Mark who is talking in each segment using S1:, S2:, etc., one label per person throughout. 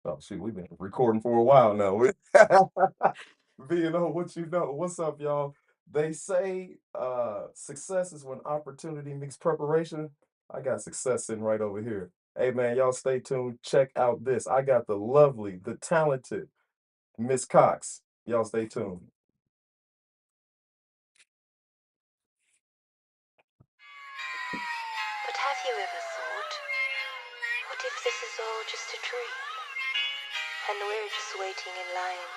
S1: Oh shoot, we've been recording for a while now. VNO, what you know? What's up, y'all? They say success is when opportunity meets preparation. I got success sitting right over here. Hey man, y'all stay tuned. Check out this. I got the lovely, the talented Miss Cox. Y'all stay tuned.
S2: But have you ever thought, what if this is all just a dream? And we're just waiting in line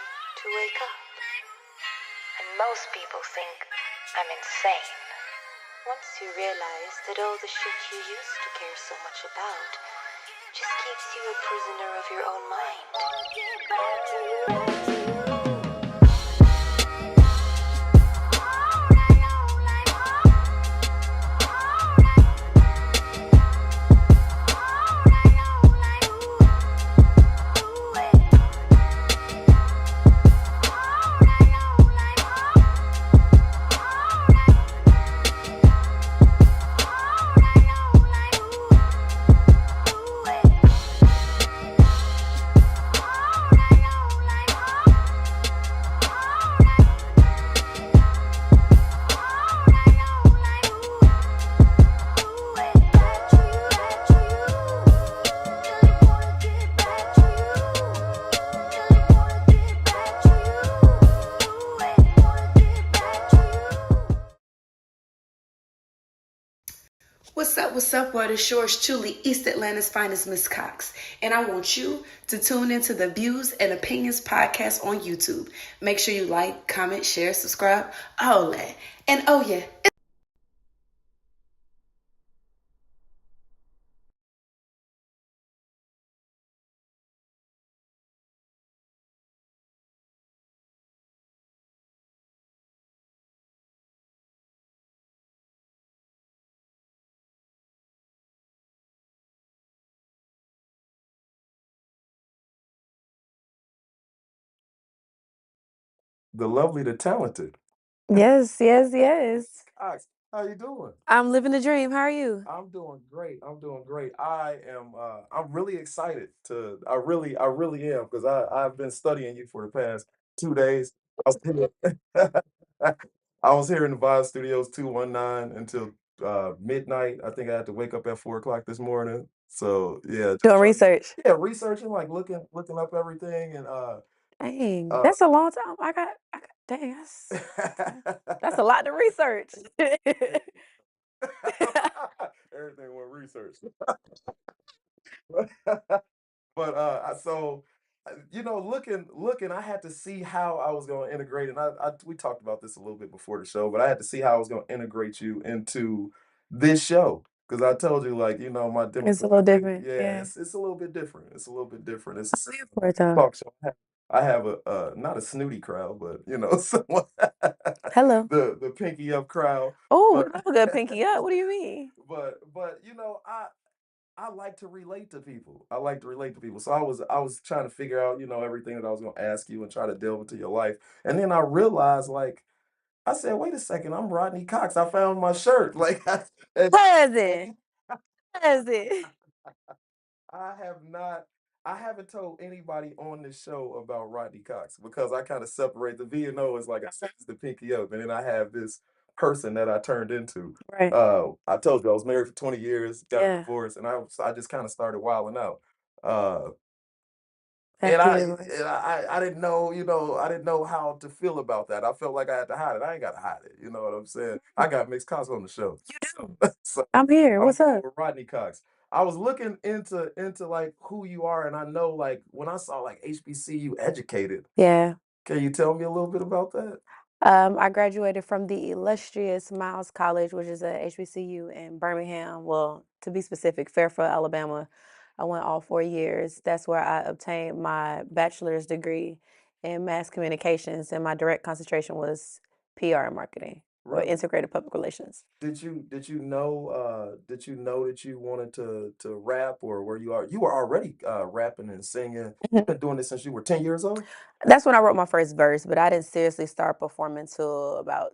S2: to wake up? And most people think I'm insane. Once you realize that all the shit you used to care so much about just keeps you a prisoner of your own mind.
S3: What's up, Water Shores, truly East Atlanta's finest Miss Cox. And I want you to tune into the Views and Opinions podcast on YouTube. Make sure you like, comment, share, subscribe, all that. And oh yeah,
S1: The lovely, the talented.
S4: Yes, yes, yes.
S1: Cox, how you doing?
S4: I'm living the dream. How are you?
S1: I'm doing great. I'm doing great. I'm really excited I really am because I've been studying you for the past 2 days. I was here, I was here in the Vibe Studios 219 until midnight. I think I had to wake up at 4 o'clock this morning. So yeah, just
S4: Doing
S1: trying
S4: research.
S1: yeah, researching, like looking up everything and
S4: Dang,
S1: uh
S4: that's a long time. Dang, that's a lot to research.
S1: everything with research. But looking, I had to see how I was going to integrate, and we talked about this a little bit before the show, but I had to see how I was going to integrate you into this show because I told you, like, my
S4: It's a little
S1: demographic,
S4: different.
S1: yeah,
S4: Yeah.
S1: it's a little bit different. It's a little bit different. It's
S4: I'm here for it though.
S1: talk show. I have a not a snooty crowd, but someone
S4: Hello.
S1: the pinky up crowd,
S4: Oh,
S1: but
S4: we love a good pinky up. What do you mean?
S1: but I like to relate to people. I like to relate to people. So I was trying to figure out, everything that I was gonna ask you and try to delve into your life. And then I realized, like, I said, wait a second, I'm Rodney Cox. I found my shirt. Like and,
S4: Cousin. Cousin.
S1: I have not I haven't told anybody on this show about Rodney Cox because I kind of separate the V and O as, like I said, it's the pinky up, and then I have this person that I turned into.
S4: Right.
S1: I told you I was married for 20 years, got a
S4: Yeah.
S1: divorce, and I just kind of started wilding out. Uh, and
S4: After
S1: I
S4: your
S1: and
S4: divorce.
S1: I didn't know, I didn't know how to feel about that. I felt like I had to hide it. I ain't got to hide it. You know what I'm saying? I got mixed Cox on the show.
S4: You do.
S1: So
S4: I'm here.
S1: I'm
S4: What's
S1: going
S4: up?
S1: with Rodney Cox. I was looking into like who you are, and I know, like, when I saw like HBCU educated.
S4: Yeah.
S1: Can you tell me a little bit about that?
S4: I graduated from the illustrious Miles College, which is a HBCU in Birmingham. Well, to be specific, Fairfield, Alabama. I went all 4 years. That's where I obtained my bachelor's degree in mass communications, and my direct concentration was PR and marketing or
S1: Really?
S4: integrated public relations.
S1: Did you know that you wanted to rap, or you were already rapping and singing?
S4: Mhm.
S1: You've been doing this since you were 10 years old?
S4: That's when I wrote my first verse, but I didn't seriously start performing till about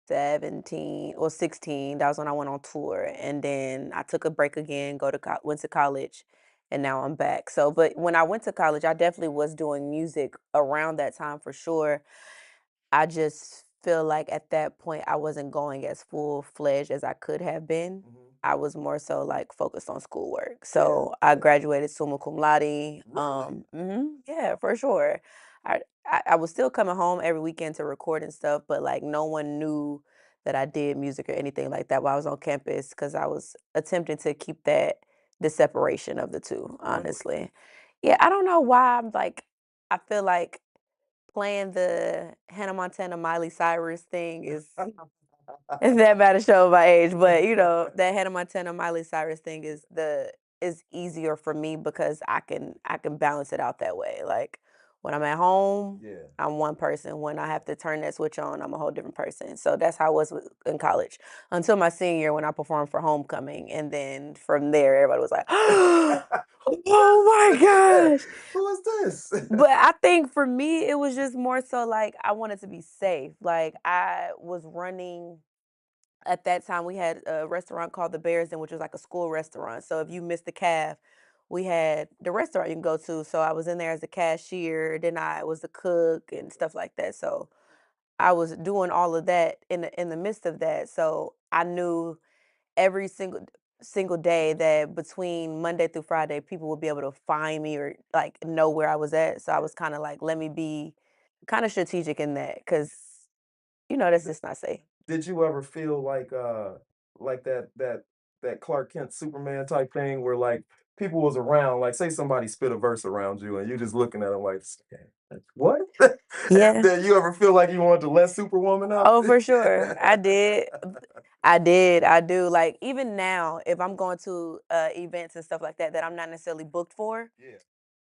S4: 17 or 16. That was when I went on tour. And then I took a break again, went to college, and now I'm back. So, but when I went to college, I definitely was doing music around that time for sure. I just feel like at that point I wasn't going as full-fledged as I could have been.
S1: Mhm.
S4: I was more so like focused on schoolwork.
S1: Yeah,
S4: So I
S1: yeah.
S4: graduated summa cum laude.
S1: Really?
S4: Yeah, for sure. I was still coming home every weekend to record and stuff, but like no one knew that I did music or anything like that while I was on campus because I was attempting to keep that the separation of the two,
S1: Really?
S4: honestly. Yeah, I don't know why I'm like I feel like playing the Hannah Montana, Miley Cyrus thing is that bad to show my age, but, that Hannah Montana, Miley Cyrus thing is easier for me because I can balance it out that way, like, when I'm at home,
S1: Yeah.
S4: I'm one person, when I have to turn that switch on, I'm a whole different person, so that's how I was in college, until my senior year when I performed for homecoming, and then from there, everybody was like, "Oh my
S1: Yeah.
S4: gosh."
S1: Who is this?
S4: But I think for me, it was just more so like I wanted to be safe. Like I was running at that time. We had a restaurant called the Bears, which was like a school restaurant. So if you missed the calf, we had the restaurant you can go to. So I was in there as a cashier. Then I was a cook and stuff like that. So I was doing all of that in the midst of that. So I knew every single day that between Monday through Friday, people would be able to find me or like know where I was at. So I
S1: Yeah.
S4: was kind of like, let me be kind of strategic in that because that's just not safe.
S1: Did you ever feel like that Clark Kent Superman type thing where like people was around, like say somebody spit a verse around you and you're just looking at them like, what? And
S4: Yeah.
S1: then you ever feel like you wanted to let Superwoman out?
S4: Oh, for sure. I did. I did. I do. Like even now, if I'm going to events and stuff like that that I'm not necessarily booked for,
S1: Yeah,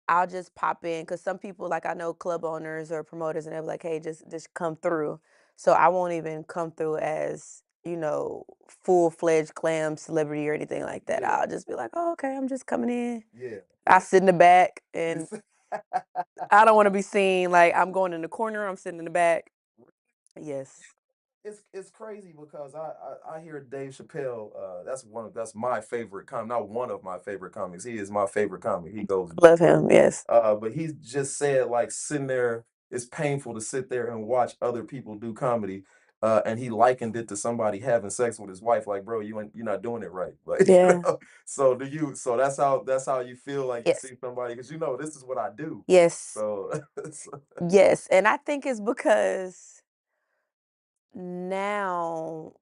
S4: I'll just pop in because some people, like I know club owners or promoters, and they're like, "Hey, just come through." So I won't even come through as full-fledged glam celebrity or anything like that.
S1: yeah,
S4: I'll just be like, "Oh, okay, I'm just coming in."
S1: yeah.
S4: I sit in the back, and
S1: It's
S4: I don't want to be seen like I'm going in the corner. I'm sitting in the back. Yes.
S1: it's crazy because I hear Dave Chappelle. That's my favorite not one of my favorite comics. He is my favorite comic. He goes
S4: Love
S1: for it.
S4: him. Yes.
S1: But he just said like sitting there, it's painful to sit there and watch other people do comedy. And he likened it to somebody having sex with his wife. Like, bro, you're not doing it right. Like,
S4: Yeah.
S1: So so that's how you feel like you
S4: Yes.
S1: see somebody because this is what I do.
S4: Yes.
S1: So
S4: Yes. And I think it's because now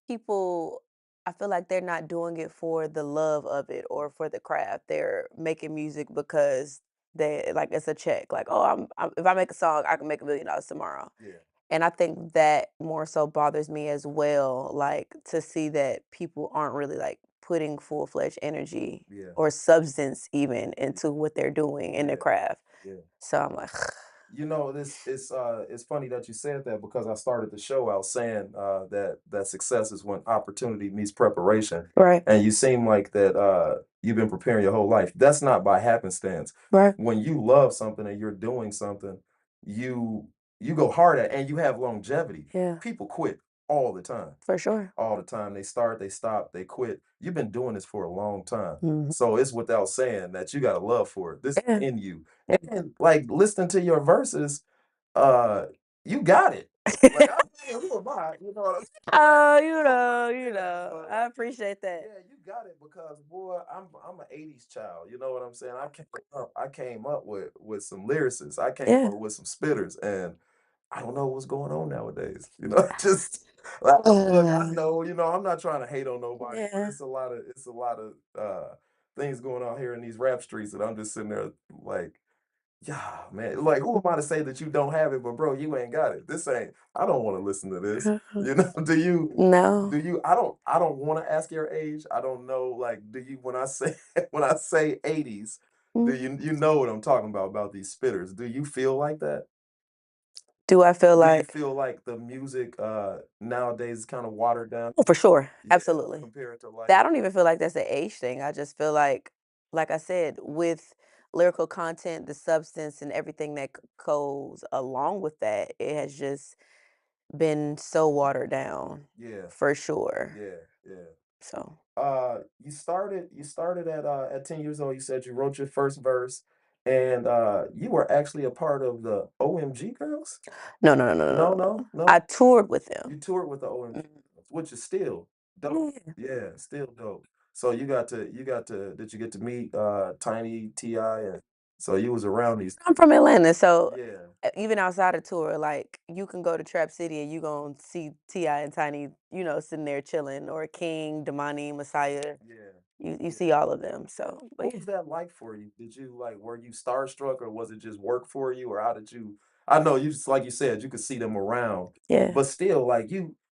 S4: people I feel like they're not doing it for the love of it or for the craft. They're making music because they like it's a check. Like, oh, if I make a song, I can make $1 million tomorrow.
S1: yeah,
S4: And I think that more so bothers me as well, like to see that people aren't really like putting full-fledged energy
S1: yeah,
S4: or substance even into what they're doing in their
S1: yeah,
S4: craft.
S1: yeah.
S4: So I'm like,
S1: This it's funny that you said that because I started the show out saying that success is when opportunity meets preparation.
S4: right,
S1: And you seem like that you've been preparing your whole life. That's not by happenstance.
S4: right,
S1: When you love something and you're doing something, you you go hard at and you have longevity.
S4: yeah,
S1: People quit all the time.
S4: for sure.
S1: All the time. They start, they stop, they quit. You've been doing this for a long time.
S4: Mhm.
S1: So it's without saying that you got a love for it. This is
S4: Yeah.
S1: in you. And like listening to your verses, uh, you got it. Like I'm saying, who am I? You know what I'm
S4: Oh,
S1: saying? But
S4: I appreciate that.
S1: yeah, you got it because boy, I'm an '80s child. You know what I'm saying? I came up with some lyricists. I came
S4: Yeah.
S1: up with some spitters, and I don't know what's going on nowadays. Just like, look, I know. I'm not trying to hate on nobody, but
S4: Yeah.
S1: it's a lot of things going on here in these rap streets that I'm just sitting there like, yeah, man. Like, who am I to say that you don't have it? But bro, you ain't got it. This ain't. I don't want to listen to this. Do you?
S4: No.
S1: Do you? I don't want to ask your age. I don't know. Like, do you? When I say when I say '80s, do
S4: Mm.
S1: you know what I'm talking about these spitters? Do you feel like that?
S4: Do I feel
S1: Do you
S4: like
S1: feel like the music nowadays is kind of watered down?
S4: Oh, for sure.
S1: Yeah,
S4: Absolutely.
S1: compared to like
S4: I don't even feel like that's an age thing. I just feel like I said, with lyrical content, the substance and everything that goes along with that, it has just been so watered down
S1: yeah,
S4: for sure.
S1: yeah, yeah.
S4: So.
S1: You started at 10 years old. You said you wrote your first verse, and you were actually a part of the OMG Girls?
S4: No, no, no, no, no,
S1: No,
S4: no.
S1: no,
S4: I
S1: no.
S4: toured with
S1: You
S4: them.
S1: toured with the OMG
S4: Mhm.
S1: Girls, which is still dope.
S4: Yeah.
S1: Yeah, still dope. So you got to did you get to meet Tiny T.I. and so you was around these
S4: I'm from Atlanta, so
S1: yeah,
S4: even outside of tour, like you can go to Trap City and you gonna see Ti and Tiny, sitting there chilling, or King, Damani, Messiah.
S1: yeah,
S4: You
S1: yeah.
S4: see all of them. So, but
S1: What
S4: yeah,
S1: was that like for you? Did you like were you starstruck or was it just work for you or how did you I know you like you said you could see them around,
S4: yeah,
S1: but still like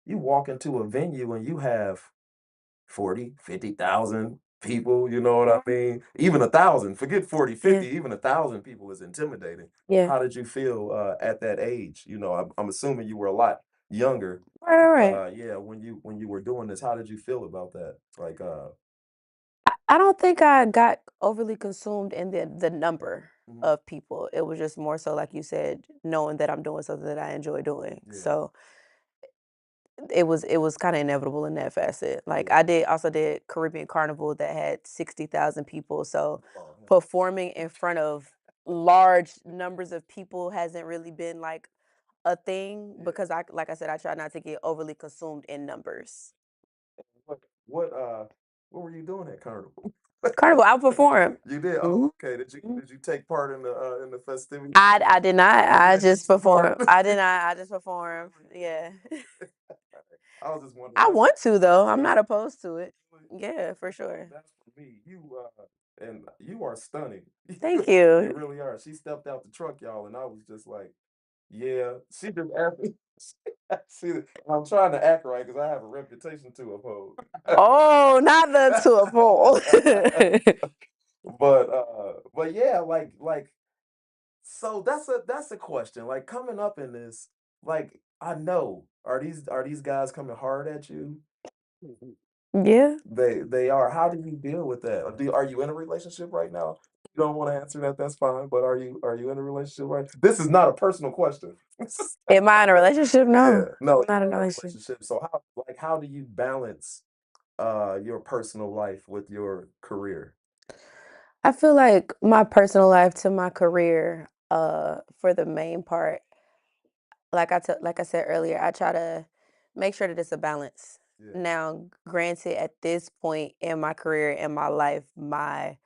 S1: you walk into a venue and you have 40, 50,000 people, you know what I
S4: mhm,
S1: mean? Even 1,000, forget 40,
S4: yeah,
S1: 50. Even 1,000 people is intimidating.
S4: yeah.
S1: How did you feel at that age? I'm assuming you were a lot younger.
S4: Right, right, right.
S1: Yeah, when you were doing this, how did you feel about that? Like
S4: I don't think I got overly consumed in the number
S1: mhm,
S4: of people. It was just more so, like you said, knowing that I'm doing something that I enjoy doing.
S1: yeah,
S4: So it was kind of inevitable in that facet. Like
S1: yeah.
S4: I also did Caribbean Carnival that had 60,000 people. So
S1: Oh,
S4: performing in front of large numbers of people hasn't really been like a thing
S1: yeah.
S4: because I like I said, I try not to get overly consumed in numbers.
S1: What what were you doing at Carnival?
S4: Carnival, I perform.
S1: You did? Oh,
S4: Mhm,
S1: okay. Did you
S4: mhm.
S1: did you take part in the festivities?
S4: I did not.
S1: Oh, you
S4: I
S1: had
S4: just
S1: just
S4: performed.
S1: part.
S4: I did not. I just performed. Yeah.
S1: I was just wondering.
S4: I
S1: That's
S4: want to though. I'm
S1: really,
S4: not opposed to it.
S1: really
S4: Yeah, for sure.
S1: that's for me. And you are stunning.
S4: Thank
S1: You
S4: you.
S1: really are. She stepped out the truck, y'all, and I was just like, yeah. She just asked me. See, I'm trying to act right because I have a reputation to uphold.
S4: Oh, not the to a pole.
S1: But yeah, like so that's a question. Like coming up in this, like I know, are these guys coming hard at you?
S4: Yeah.
S1: They are. How do you deal with that? Are you in a relationship right now? You don't want to answer that, that's fine. But are you in a relationship right? This is not a personal question.
S4: Am I in a relationship?
S1: Yeah,
S4: No.
S1: no,
S4: I'm not
S1: you're
S4: in a
S1: not in a
S4: relationship.
S1: relationship. So how do you balance your personal life with your career?
S4: I feel like my personal life to my career, for the main part, like I said earlier, I try to make sure that it's a balance.
S1: Yeah,
S4: Now, granted, at this point in my career in my life, my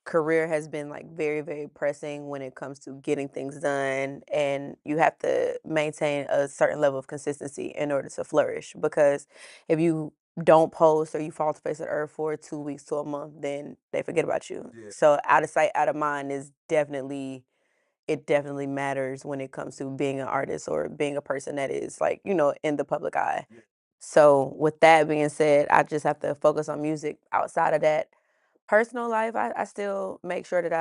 S4: career has been like very, very pressing when it comes to getting things done. And you have to maintain a certain level of consistency in order to flourish. Because if you don't post or you fall to face of the earth for 2 weeks to a month, then they forget about you.
S1: yeah,
S4: So out of sight, out of mind is definitely it definitely matters when it comes to being an artist or being a person that is like, in the public eye.
S1: yeah,
S4: So with that being said, I just have to focus on music. Outside of that, personal life, I still make sure that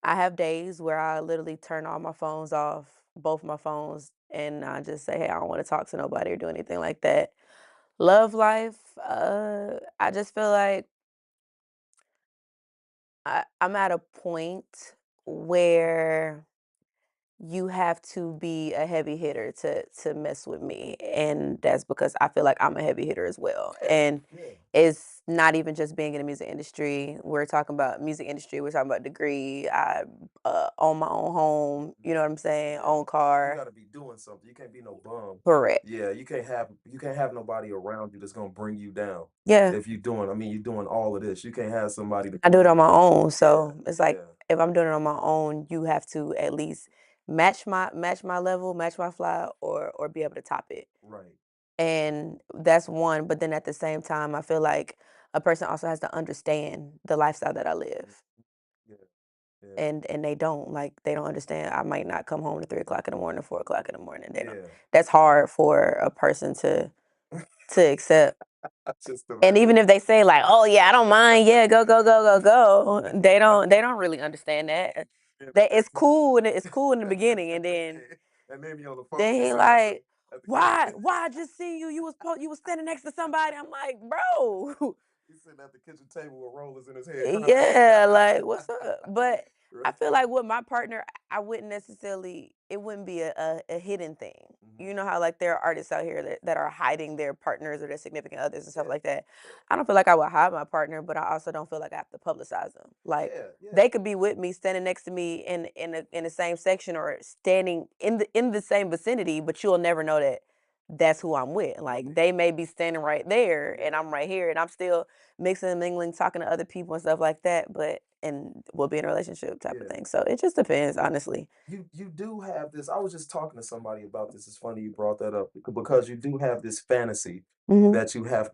S4: I have days where I literally turn all my phones off, both my phones, and I just say, hey, I don't want to talk to nobody or do anything like that. Love life, I just feel like I'm at a point where you have to be a heavy hitter to mess with me, and that's because I feel like I'm a heavy hitter as well.
S1: yeah,
S4: And
S1: yeah,
S4: it's not even just being in the music industry. We're talking about music industry. We're talking about degree. I own my own home. You know what I'm saying?
S1: yeah.
S4: Own
S1: You
S4: car.
S1: got to be doing something. You can't be no bum.
S4: Correct.
S1: Yeah, you can't have nobody around you that's gonna bring you down.
S4: Yeah,
S1: If you're doing all of this. You can't have somebody to
S4: I do it on my own.
S1: yeah,
S4: So it's like
S1: yeah,
S4: if I'm doing it on my own, you have to at least match my level, match my fly, or be able to top it.
S1: right.
S4: And that's one, but then at the same time, I feel like a person also has to understand the lifestyle that I
S1: Mm,
S4: live.
S1: yeah, yeah,
S4: And they don't. Like they don't understand. I might not come home at 3 o'clock in the morning, 4 o'clock in the morning. They don't.
S1: yeah.
S4: That's hard for a person to accept.
S1: I just
S4: And
S1: imagine.
S4: even if they say like, "Oh yeah, I don't mind. Yeah, go, go, go, go, go," they don't really understand that.
S1: Yeah,
S4: That it's cool in the beginning, and then
S1: and then you're on the phone
S4: then he
S1: sitting at
S4: like,
S1: the
S4: "Why?
S1: kitchen.
S4: Why I just seen you? You was standing next to somebody." I'm like, "Bro,
S1: He's sitting at the kitchen table with rollers in his hand, crying.
S4: yeah, like what's up?" But I
S1: Right.
S4: feel like with my partner, I wouldn't necessarily. It wouldn't be a hidden thing. you know how like there are artists out here that are hiding their partners or their significant others and stuff
S1: Yeah,
S4: like that. I don't feel like I would hide my partner, but I also don't feel like I have to publicize them. Like
S1: yeah, yeah,
S4: they could be with me standing next to me in the same section or standing in the same vicinity, but you'll never know that that's who I'm with. Like
S1: right,
S4: they may be standing right there and
S1: yeah,
S4: I'm right here and I'm still mixing and mingling, talking to other people and stuff like that, but and we'll be in a relationship type of
S1: yeah.
S4: thing. So it just depends, honestly.
S1: You do have this. I was just talking to somebody about this. It's funny you brought that up because you do have this fantasy
S4: Mhm.
S1: that you have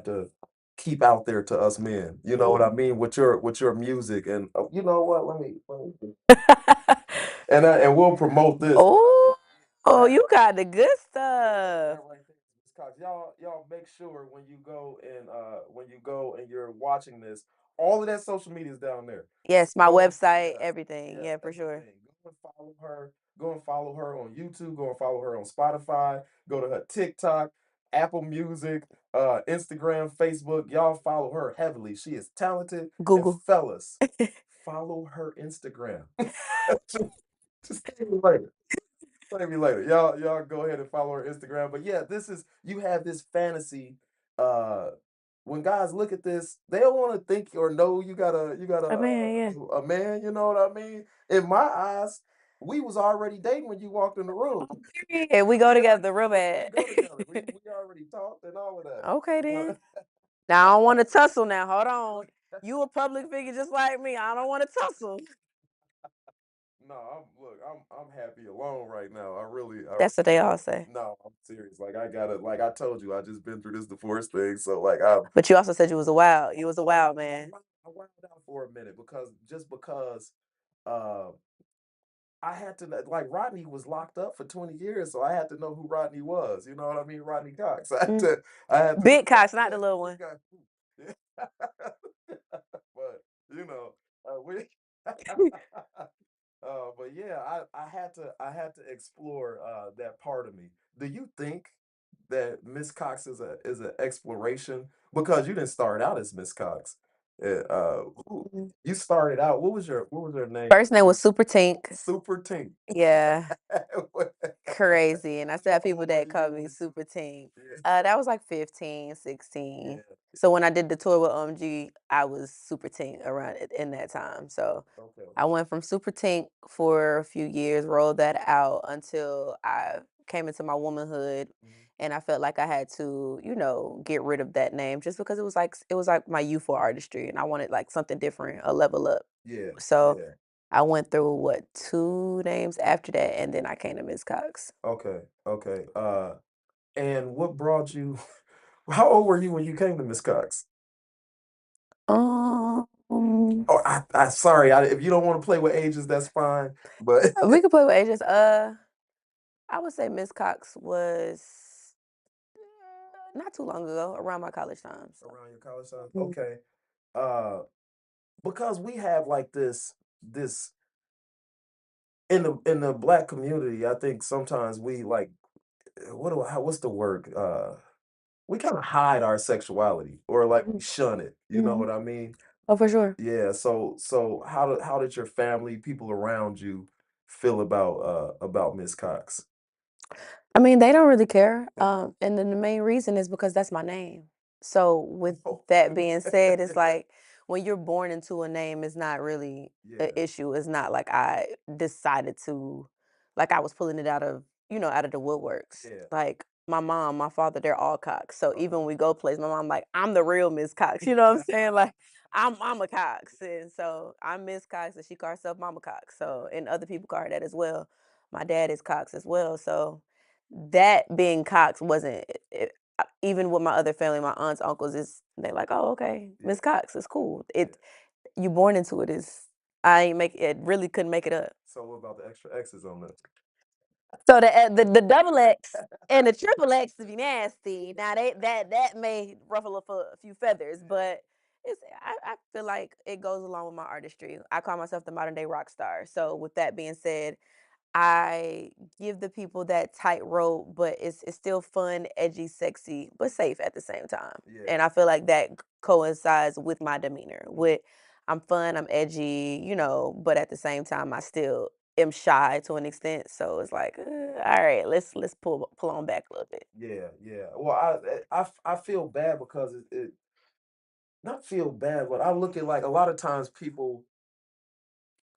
S1: to keep out there to us men. You know what I
S4: Mhm.
S1: mean with your music and you know what? Let me and we'll promote this. But I mean,
S4: Oh, oh,
S1: that
S4: you got the good
S1: yeah, that
S4: stuff.
S1: right there is Miss Cox. Y'all make sure when you go and you're watching this, all of that social media is down there. So
S4: Yes, my
S1: go and
S4: website,
S1: yeah,
S4: everything.
S1: yeah,
S4: Yeah, for sure.
S1: everything. Go and follow her. Go and follow her on YouTube. Go and follow her on Spotify. Go to her TikTok, Apple Music, Instagram, Facebook. Y'all follow her heavily. She is talented. And
S4: Google.
S1: fellas, follow her Instagram. Just tell me later. Maybe later. Y'all go ahead and follow her Instagram. But yeah, this is you have this fantasy. Uh when guys look at this, they don't want to think or know you got
S4: I mean, yeah.
S1: a man, you know what I mean? In my eyes, we was already dating when you walked in the room.
S4: Oh, period. We go together real
S1: We
S4: bad.
S1: go together. We already talked and all of that.
S4: Okay then.
S1: But
S4: Now I don't want to tussle now. Hold on. You a public figure just like me. I don't want to tussle.
S1: no, I'm happy alone right now. I
S4: That's what they all say.
S1: no, I'm serious. Like I gotta like I told you, I just been through this divorce thing. So like I'm
S4: But you also said you was a wild. You was a wild man.
S1: I wound out for a minute because uh I had to like Rodney was locked up for 20 years, so I had to know who Rodney was. You know what I mean? Rodney Cox.
S4: Mm.
S1: I had to
S4: Big Cox, not
S1: yeah,
S4: the little
S1: big
S4: one.
S1: guy. Yeah. But you know, we but yeah, I had to explore that part of me. Do you think that Miss Cox is an exploration? Because you didn't start out as Miss Cox.
S4: Mhm.
S1: You started out, what was your name?
S4: First name was Super Tink.
S1: Super Tink.
S4: Yeah.
S1: What
S4: Crazy, and I still have
S1: how
S4: people
S1: old were
S4: that
S1: you
S4: call
S1: when
S4: me
S1: you Super
S4: Super Team.
S1: Yeah,
S4: That was like 15, 16.
S1: yeah,
S4: So when I did the tour with OMG, I was Super Tink around in that time. So
S1: okay.
S4: I went from Super Tink for a few years, rolled that out until I came into my womanhood,
S1: Mhm.
S4: and I felt like I had to, get rid of that name just because it was like my youthful artistry, and I wanted like something different, a level up.
S1: Yeah,
S4: So
S1: yeah.
S4: I went through what 2 names after that, and then I came to Miss Cox.
S1: Okay, okay. And what brought you how old were you when you came to Miss Cox?
S4: Um,
S1: Oh, I sorry, if you don't wanna play with ages, that's fine, but
S4: we could play with ages. I would say Miss Cox was not too long ago, around my college time. So.
S1: around your college time?
S4: Mhm.
S1: Okay. Uh, because we have, like, this in the Black community, I think sometimes we, like, what's the word? We kinda hide our sexuality or, like, we
S4: Mhm.
S1: shun it, you know
S4: Mhm.
S1: what I mean?
S4: Oh, for sure.
S1: Yeah, so how did your family, people around you feel about Miss Cox?
S4: I mean, they don't really care. And then the main reason is because that's my name. So with
S1: Oh,
S4: that being said, it's like when you're born into a name, it's not really an
S1: yeah,
S4: issue. It's not like I decided to, like I was pulling it out of the woodworks.
S1: yeah,
S4: Like my mom, my father, they're all Cox. So even
S1: okay.
S4: when we go places, my mom like, I'm the real Miss Cox. You know what I'm saying? Like I'm a Cox. And so I'm Miss Cox and she calls herself Mama Cox. So and other people call her that as well. My dad is Cox as well. So that being Cox wasn't even with my other family, my aunts, uncles, is they like, oh, okay,
S1: Yeah,
S4: Miss Cox is cool.
S1: yeah.
S4: You born into it is I ain't make it really couldn't make it up.
S1: So what about the extra X's on that?
S4: So the double X and the triple X to be nasty. Now that may ruffle a few feathers, but I feel like it goes along with my artistry. I call myself the modern day rock star. So with that being said, I give the people that tightrope, but it's still fun, edgy, sexy, but safe at the same time.
S1: Yeah,
S4: And I feel like that coincides with my demeanor.
S1: mhm,
S4: With I'm fun, I'm edgy, but at the same time, I still am shy to an extent, so it's like, all right, let's pull on back a little bit.
S1: Yeah, yeah. Well, I feel bad because it not feel bad, but I look at like a lot of times people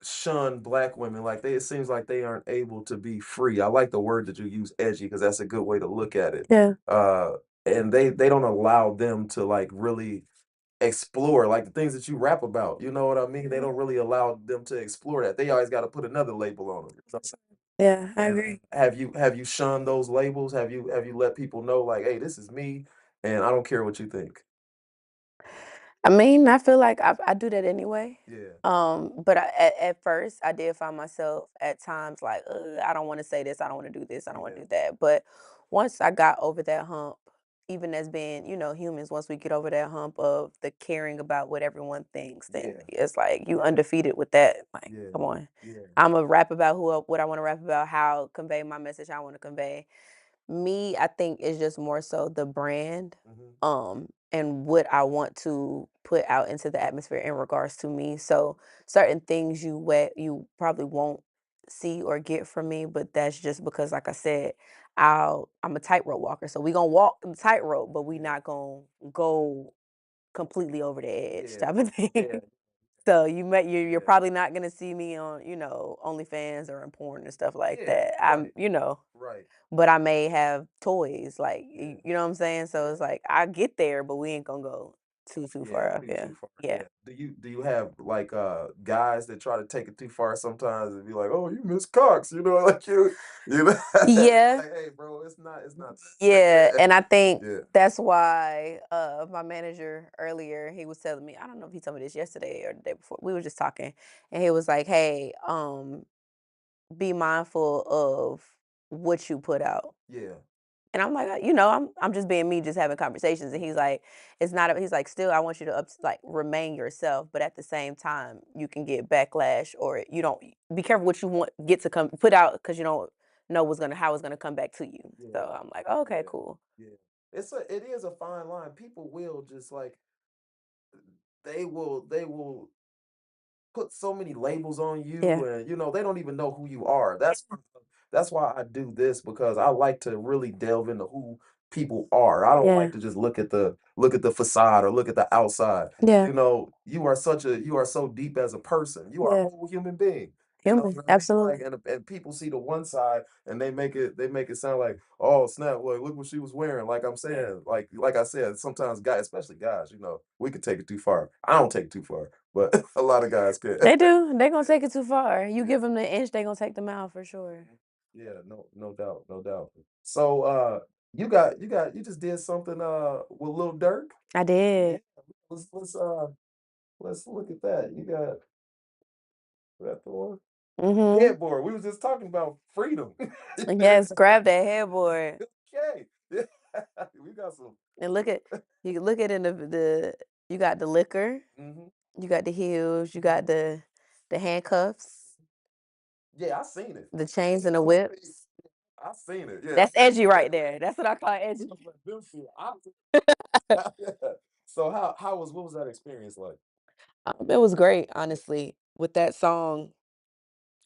S1: shun black women like it seems like they aren't able to be free. I like the word that you use, edgy, because that's a good way to look at it.
S4: Yeah.
S1: Uh, and they don't allow them to like really explore like the things that you rap about. You know what I mean? They don't really allow them to explore that. They always got to put another label on them.
S4: Yeah, I
S1: And
S4: agree.
S1: have you shunned those labels? Have you let people know like, hey, this is me, and I don't care what you think.
S4: I mean, I feel like I do that anyway.
S1: Yeah,
S4: But at first, I did find myself at times like, I don't want to say this, I don't want to do this, I don't want to
S1: yeah,
S4: do that. But once I got over that hump, even as being, humans, once we get over that hump of the caring about what everyone thinks, then
S1: yeah,
S4: it's like you undefeated with that. Like,
S1: yeah,
S4: come on,
S1: yeah,
S4: I'm a rap about what I want to rap about, how convey my message I want to convey. Me, I think it's just more so the brand,
S1: hmm,
S4: and what I want to put out into the atmosphere in regards to me. So certain things you probably won't see or get from me, but that's just because, like I said, I'm a tightrope walker. So we gonna walk the tightrope, but we
S1: yeah,
S4: not gonna go completely over the edge
S1: yeah,
S4: type of
S1: yeah,
S4: thing. So you're
S1: yeah,
S4: probably not gonna see me on, OnlyFans or in porn and stuff like
S1: yeah,
S4: that.
S1: right, right,
S4: But I may have toys, like,
S1: yeah,
S4: you know what I'm saying? So
S1: yeah.
S4: it's like I get there, but we ain't gonna go too
S1: Yeah,
S4: far. Yeah,
S1: too far.
S4: yeah,
S1: Yeah. Do you have like guys that try to take it too far sometimes and be like, "Oh, you miss Cox," like you know,
S4: yeah,
S1: like, "Hey, bro, it's not."
S4: yeah. And I think
S1: Yeah,
S4: that's why my manager earlier, he was telling me, I don't know if he told me this yesterday or the day before. We were just talking, and he was like, "Hey, be mindful of what you put out."
S1: yeah,
S4: And I'm like, I'm just being me, just having conversations. And he's like, it's not. He's like, still, I want you to like remain yourself, but at the same time, you can get backlash, or you don't be careful what you want get to come put out because you don't know how it's gonna come back to you.
S1: yeah,
S4: So I'm like, okay,
S1: yeah,
S4: cool.
S1: yeah. It is a fine line. People will just like they will put so many labels on
S4: Yeah,
S1: you, and they don't even know who you are. That's why I do this, because I like to really delve into who people are. I don't like
S4: yeah,
S1: to just look at the facade or look at the outside.
S4: yeah,
S1: You are so deep as a person. You are a
S4: yeah.
S1: whole human being. You know
S4: Human,
S1: what I mean? Like,
S4: absolutely.
S1: and people see the one side and they make it sound like, oh snap, like look what she was wearing. Like I'm saying, like I said, sometimes guys, especially guys, we could take it too far. I don't take it too far, but a lot of guys can.
S4: They do. They gonna take it too far. You
S1: Yeah.
S4: give them the inch, they gonna take the mile for sure.
S1: Mhm. Yeah, no doubt, no doubt. So you just did something with Lil Durk?
S4: I
S1: Yeah.
S4: did.
S1: Let's look at that. You got that the one?
S4: Mm-hmm.
S1: Headboard. We was just talking about freedom.
S4: Yes, grab that headboard.
S1: Okay. Yeah. We got some.
S4: And you can look at it in you got the liquor,
S1: Mhm.
S4: you got the heels, you got the handcuffs,
S1: Yeah, I seen it.
S4: the chains and the
S1: I seen
S4: whips.
S1: I seen it. Yeah.
S4: That's edgy right there. That's what I call
S1: We
S4: edgy.
S1: gonna let them see it. Yeah. So what was that experience like?
S4: It was great, honestly. With that song,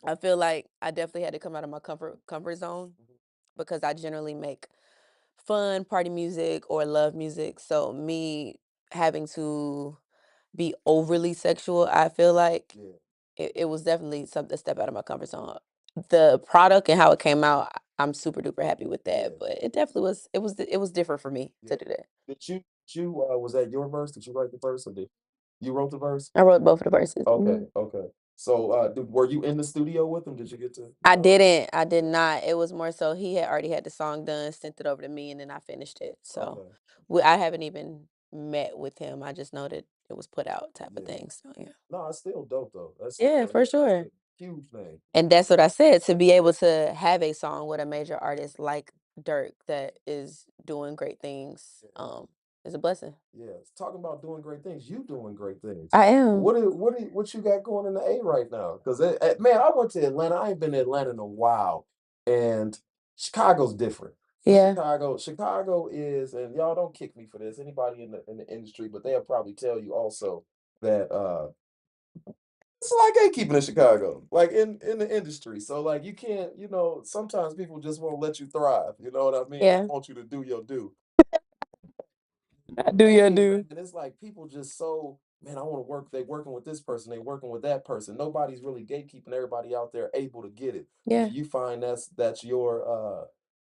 S4: I feel like I definitely had to come out of my comfort zone
S1: Mhm.
S4: because I generally make fun party music or love music. So me having to be overly sexual, I feel like
S1: Yeah.
S4: it was definitely something a step out of my comfort zone. The product and how it came out, I'm super duper happy with that.
S1: Yeah.
S4: But it definitely was different for me
S1: Yeah.
S4: to do that.
S1: Was that your verse? Did you write the verse, or did you wrote the verse?
S4: I wrote both of the verses.
S1: Okay,
S4: Mhm.
S1: okay. So, were you in the studio with him? Did you get to?
S4: I didn't. I did not. It was more so he had already had the song done, sent it over to me, and then I finished it. So
S1: Okay,
S4: I haven't even met with him. I just know that it was put out type of
S1: yeah.
S4: thing. So yeah.
S1: No, it's still dope though.
S4: Yeah, for
S1: That's
S4: sure.
S1: a huge thing.
S4: And that's what I said, to be able to have a song with a major artist like Dirk that is doing great things,
S1: Yeah,
S4: is a blessing.
S1: yeah. Talking about doing great things, you doing great things.
S4: I am.
S1: What you got going in the A right now? Because man, I went to Atlanta. I ain't been to Atlanta in a while, and Chicago's different.
S4: Yeah.
S1: Chicago is, and y'all don't kick me for this. Anybody in the industry, but they'll probably tell you also that It's like gatekeeping in Chicago, like in the industry. So like you can't, sometimes people just won't let you thrive. You know what I mean? They
S4: Yeah.
S1: want you to do your due.
S4: Do your
S1: Hey,
S4: do.
S1: man, it's like people just so, man, I want to work. They working with this person. They working with that person. Nobody's really gatekeeping everybody out there able to get it. Do
S4: Yeah.
S1: you find that's your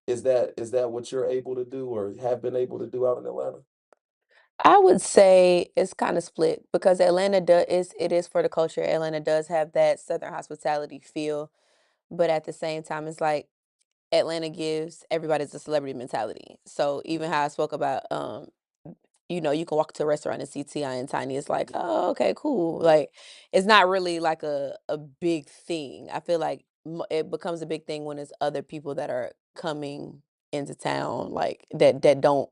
S1: is that what you're able to do or have been able to do out in Atlanta?
S4: I would say it's kind of split because Atlanta does is it is for the culture. Atlanta does have that Southern hospitality feel, but at the same time, it's like Atlanta gives everybody's a celebrity mentality. So even how I spoke about, you can walk to a restaurant and see Ti and Tiny. It's like, oh, okay, cool. Like, it's not really like a big thing. I feel like it becomes a big thing when it's other people that are coming into town, like that don't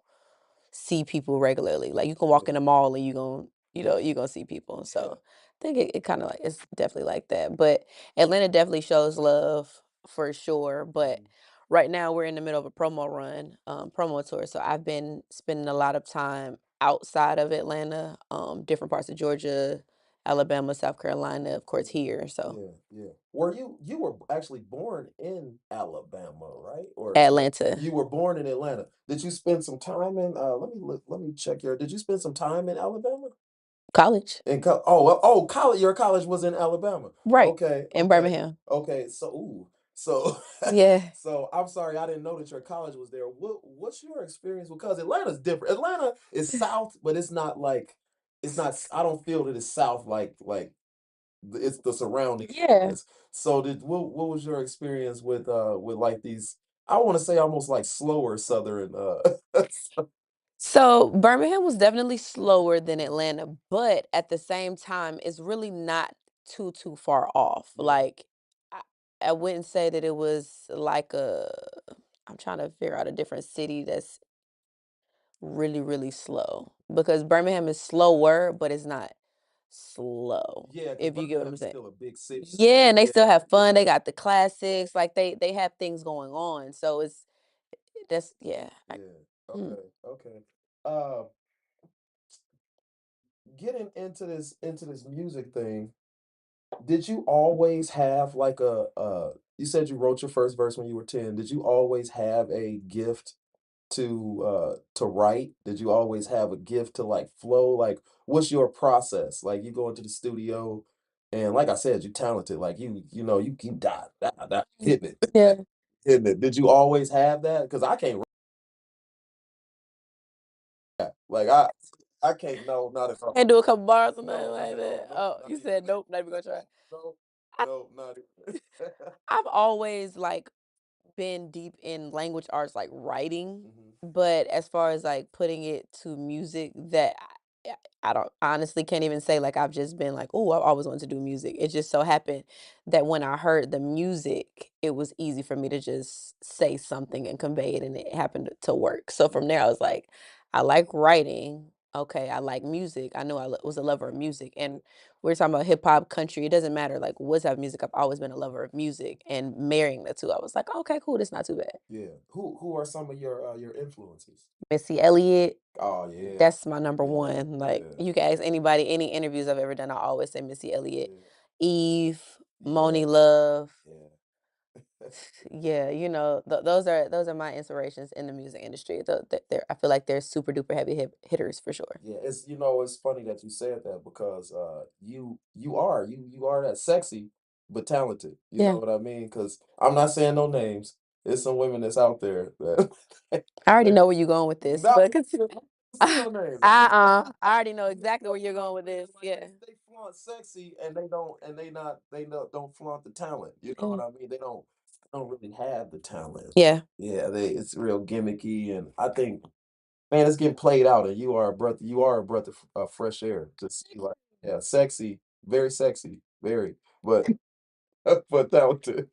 S4: see people regularly. Like you can walk in
S1: Yeah,
S4: the mall and you're gonna see people.
S1: yeah.
S4: So I think it kind of like it's definitely like that. But Atlanta definitely shows love for sure. But
S1: Mhm.
S4: right now we're in the middle of a promo run, promo tour. So I've been spending a lot of time outside of Atlanta, different parts of Georgia, Alabama, South Carolina, of course here. So
S1: Yeah, yeah. Were you were actually born in Alabama, right? Or
S4: Atlanta
S1: you were born in Atlanta. Did you spend some time in let me check here. Did you spend some time in Alabama?
S4: college,
S1: College, your college was in Alabama.
S4: right,
S1: Okay,
S4: in
S1: okay.
S4: Birmingham.
S1: Okay, so so
S4: Yeah.
S1: so I'm sorry I didn't know that your college was there. What's your experience? Because Atlanta's different. Atlanta is south, but it's not like it's not I don't feel that it's south it's the surrounding
S4: Yeah.
S1: areas. So what was your experience with like these I want to say almost like slower southern
S4: So Birmingham was definitely slower than Atlanta, but at the same time, it's really not too far off.
S1: yeah,
S4: Like I, I wouldn't say that it was like I'm trying to figure out a different city that's really slow because Birmingham is slower, but it's not slow.
S1: yeah, because
S4: If you get what
S1: Birmingham
S4: I'm
S1: is
S4: saying.
S1: still a big city.
S4: Yeah, and they
S1: Yeah,
S4: still have fun. They
S1: yeah,
S4: got the classics. Like they have things going on. So that's yeah.
S1: yeah.
S4: Mm.
S1: Okay, okay. Uh, getting into this music thing, did you always have like you said you wrote your first verse when you were 10. Did you always have a gift to write? Did you always have a gift to like flow? Like what's your process? Like you go into the studio and like I said, you're talented. Like you keep hitting it.
S4: Yeah.
S1: Hitting it. Did you always have that? Because I can't rap. Like I can't no, not at all.
S4: Can't do a couple bars or nothing
S1: No, not
S4: like
S1: at all.
S4: that.
S1: Nope,
S4: Oh,
S1: not
S4: you
S1: even.
S4: said nope, not even gonna try.
S1: No,
S4: I,
S1: no, not even.
S4: I've always like been deep in language arts, like writing,
S1: Mhm.
S4: but as far as like putting it to music, I don't honestly can't even say like I've just been like, oh, I've always wanted to do music. It just so happened that when I heard the music, it was easy for me to just say something and convey it, and it happened to work. So from there, I was like, I like writing. Okay, I like music. I knew was a lover of music, and we're talking about hip hop, country. It doesn't matter like what type of music. I've always been a lover of music, and marrying the two, I was like, okay, cool. That's not too bad.
S1: Yeah. Who are some of your influences?
S4: Missy Elliott,
S1: Oh yeah.
S4: that's my number
S1: Yeah.
S4: one. Like
S1: Yeah.
S4: you can ask anybody, any interviews I've ever done, I always say Missy Elliott,
S1: Yeah.
S4: Eve,
S1: Yeah.
S4: Moni Love.
S1: Yeah.
S4: Yeah, those are my inspirations in the music industry. I feel like they're super duper heavy hitters for sure.
S1: Yeah, it's funny that you said that because you are that sexy but talented. You know
S4: Yeah,
S1: what I mean? Because I'm not saying no names. There's some women that's out there that
S4: I already
S1: they
S4: know where you're going with this,
S1: not
S4: but
S1: say no names.
S4: I already know
S1: You
S4: exactly
S1: know
S4: where you're
S1: what I'm
S4: going with
S1: saying?
S4: this.
S1: Like
S4: Yeah,
S1: they flaunt sexy and they don't flaunt the talent. You know
S4: yeah,
S1: what I mean? They don't really have the talent.
S4: yeah.
S1: Yeah, it's real gimmicky, and I think man, it's getting played out, and you are a breath of fresh air to see like yeah, sexy, very sexy, very, but but talented.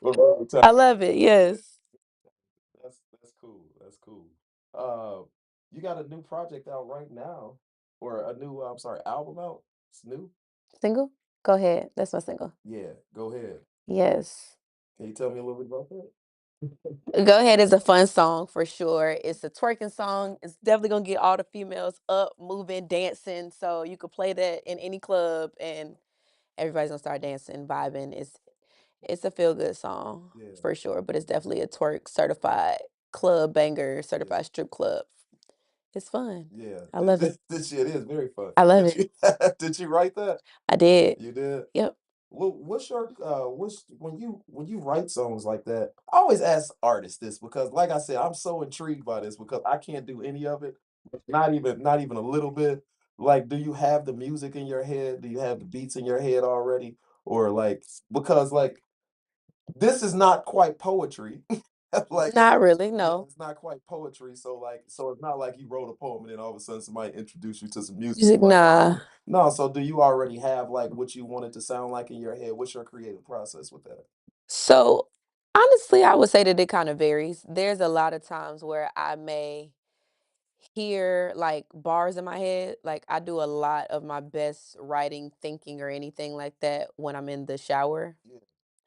S1: But very
S4: I
S1: talented.
S4: love it. Yes.
S1: That's cool. That's cool. Uh, you got a new project out right now, or a new I'm sorry, album out? It's new.
S4: Single? Go ahead. That's my single.
S1: Yeah, go ahead.
S4: Yes.
S1: Can you tell me a little bit about that?
S4: Go Ahead is a fun song for sure. It's a twerking song. It's definitely gonna get all the females up, moving, dancing. So you could play that in any club and everybody's gonna start dancing, vibing. It's a feel good song
S1: Yeah,
S4: for sure, but it's definitely a twerk certified club banger,
S1: yeah,
S4: certified strip club. It's fun.
S1: yeah.
S4: I love it.
S1: This shit is very fun.
S4: I love
S1: Did
S4: it.
S1: you did you write that?
S4: I did.
S1: You did?
S4: Yep.
S1: Well, what's when you write songs like that? I always ask artists this because, like I said, I'm so intrigued by this because I can't do any of it, not even a little bit. Like, do you have the music in your head? Do you have the beats in your head already, or like because like this is not quite poetry. Like,
S4: Not really,
S1: yeah,
S4: no.
S1: it's not quite poetry. So like, so it's not like you wrote a poem and then all of a sudden somebody introduced you to some music.
S4: Music,
S1: Like,
S4: nah.
S1: oh no. So do you already have like what you want it to sound like in your head? What's your creative process with that?
S4: So honestly, I would say that it kind of varies. There's a lot of times where I may hear like bars in my head. Like I do a lot of my best writing, thinking, or anything like that when I'm in the shower.
S1: Yeah,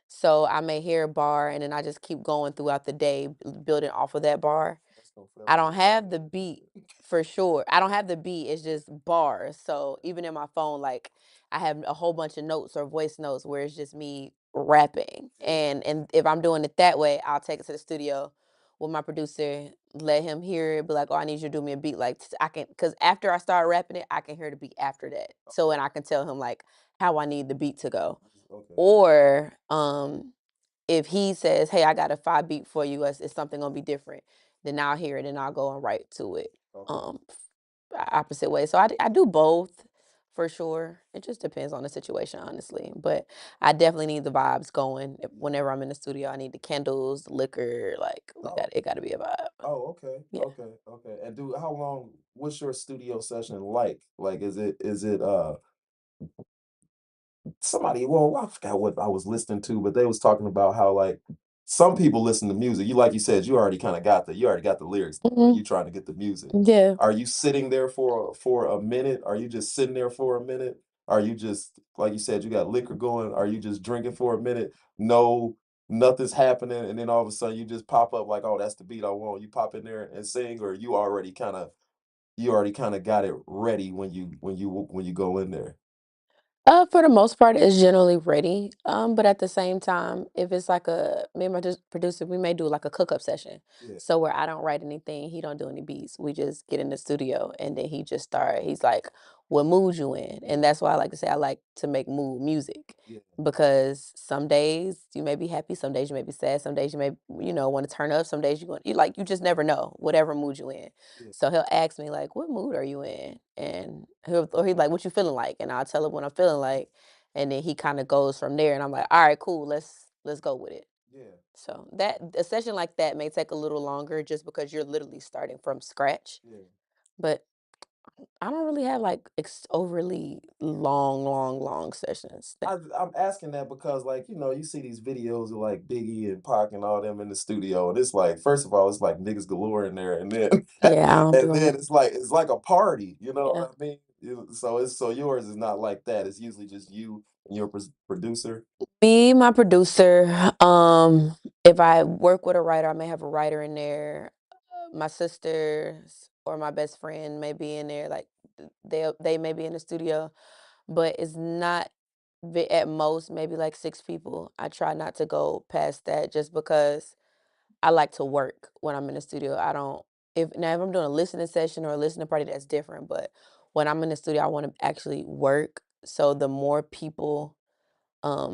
S4: So I may hear a bar and then I just keep going throughout the day, building off of that bar.
S1: that's gonna forever
S4: I
S1: be
S4: don't
S1: a
S4: have the
S1: banger.
S4: beat for sure. I don't have the beat. It's just bars. So even in my phone, like I have a whole bunch of notes or voice notes where it's just me rapping.
S1: Yeah,
S4: And if I'm doing it that way, I'll take it to the studio with my producer, let him hear it, be like, "Oh, I need you to do me a beat." Like I can, because after I start rapping it, I can hear the beat after that. So and I can tell him like how I need the beat to go.
S1: okay,
S4: Or if he says, "Hey, I got a 5 beat for you," it's something gonna be different. Then I'll hear it and I'll go and write to it.
S1: okay.
S4: Um, Opposite way. So I do both for sure. It just depends on the situation, honestly. But I definitely need the vibes going.
S1: Yeah.
S4: Whenever I'm in the studio, I need the candles, the liquor. Like
S1: Oh,
S4: it got to be a vibe.
S1: oh, okay,
S4: Yeah.
S1: okay, okay. And do how long? What's your studio session like? Like, is it somebody, well, I forgot what I was listening to, but they was talking about how like some people listen to music. You like you said, you already got the lyrics.
S4: Hmm.
S1: You trying to get the music.
S4: Yeah.
S1: Are you sitting there for a minute? Are you just sitting there for a minute? Are you just like you said, you got liquor going? Are you just drinking for a minute? No, nothing's happening, and then all of a sudden you just pop up like, oh, that's the beat I want. You pop in there and sing, or you already kind of got it ready when you go in there.
S4: For the most part, it's generally ready. But at the same time, if it's like me and my producer, we may do like a cook up session.
S1: Yeah,
S4: So where I don't write anything, he don't do any beats. We just get in the studio and then he just start. He's like, "What mood you in?"
S1: yeah,
S4: And that's why I like to say I like to make mood music
S1: yeah,
S4: because some days you may be happy, some days you may be sad, some days you may want to turn up, some days you just never know whatever mood you in.
S1: yeah,
S4: So he'll ask me like, "What mood are you in?" And he's like, "What you feeling like?" And I'll tell him what I'm feeling like, and then he kind of goes from there. And I'm like, "All right, cool. Let's go with it."
S1: yeah,
S4: So that a session like that may take a little longer just because you're literally starting from scratch.
S1: yeah.
S4: But I don't really have like overly long, long, long sessions.
S1: I'm asking that because, like, you know, you see these videos of like Biggie and Pac and all them in the studio, and it's like, first of all, it's like niggas galore in there, and then
S4: Yeah, I don't do
S1: and
S4: all
S1: then
S4: that.
S1: it's like a party, you know
S4: Yeah.
S1: what I mean? So it's so yours is not like that. It's usually just you and your producer.
S4: Me, my producer. If I work with a writer, I may have a writer in there. My sisters or my best friend may be in there. Like they may be in the studio, but it's not at most maybe like 6 people. I try not to go past that just because I like to work when I'm in the studio. I don't if I'm doing a listening session or a listening party, that's different. But when I'm in the studio, I want to actually work. So the more people,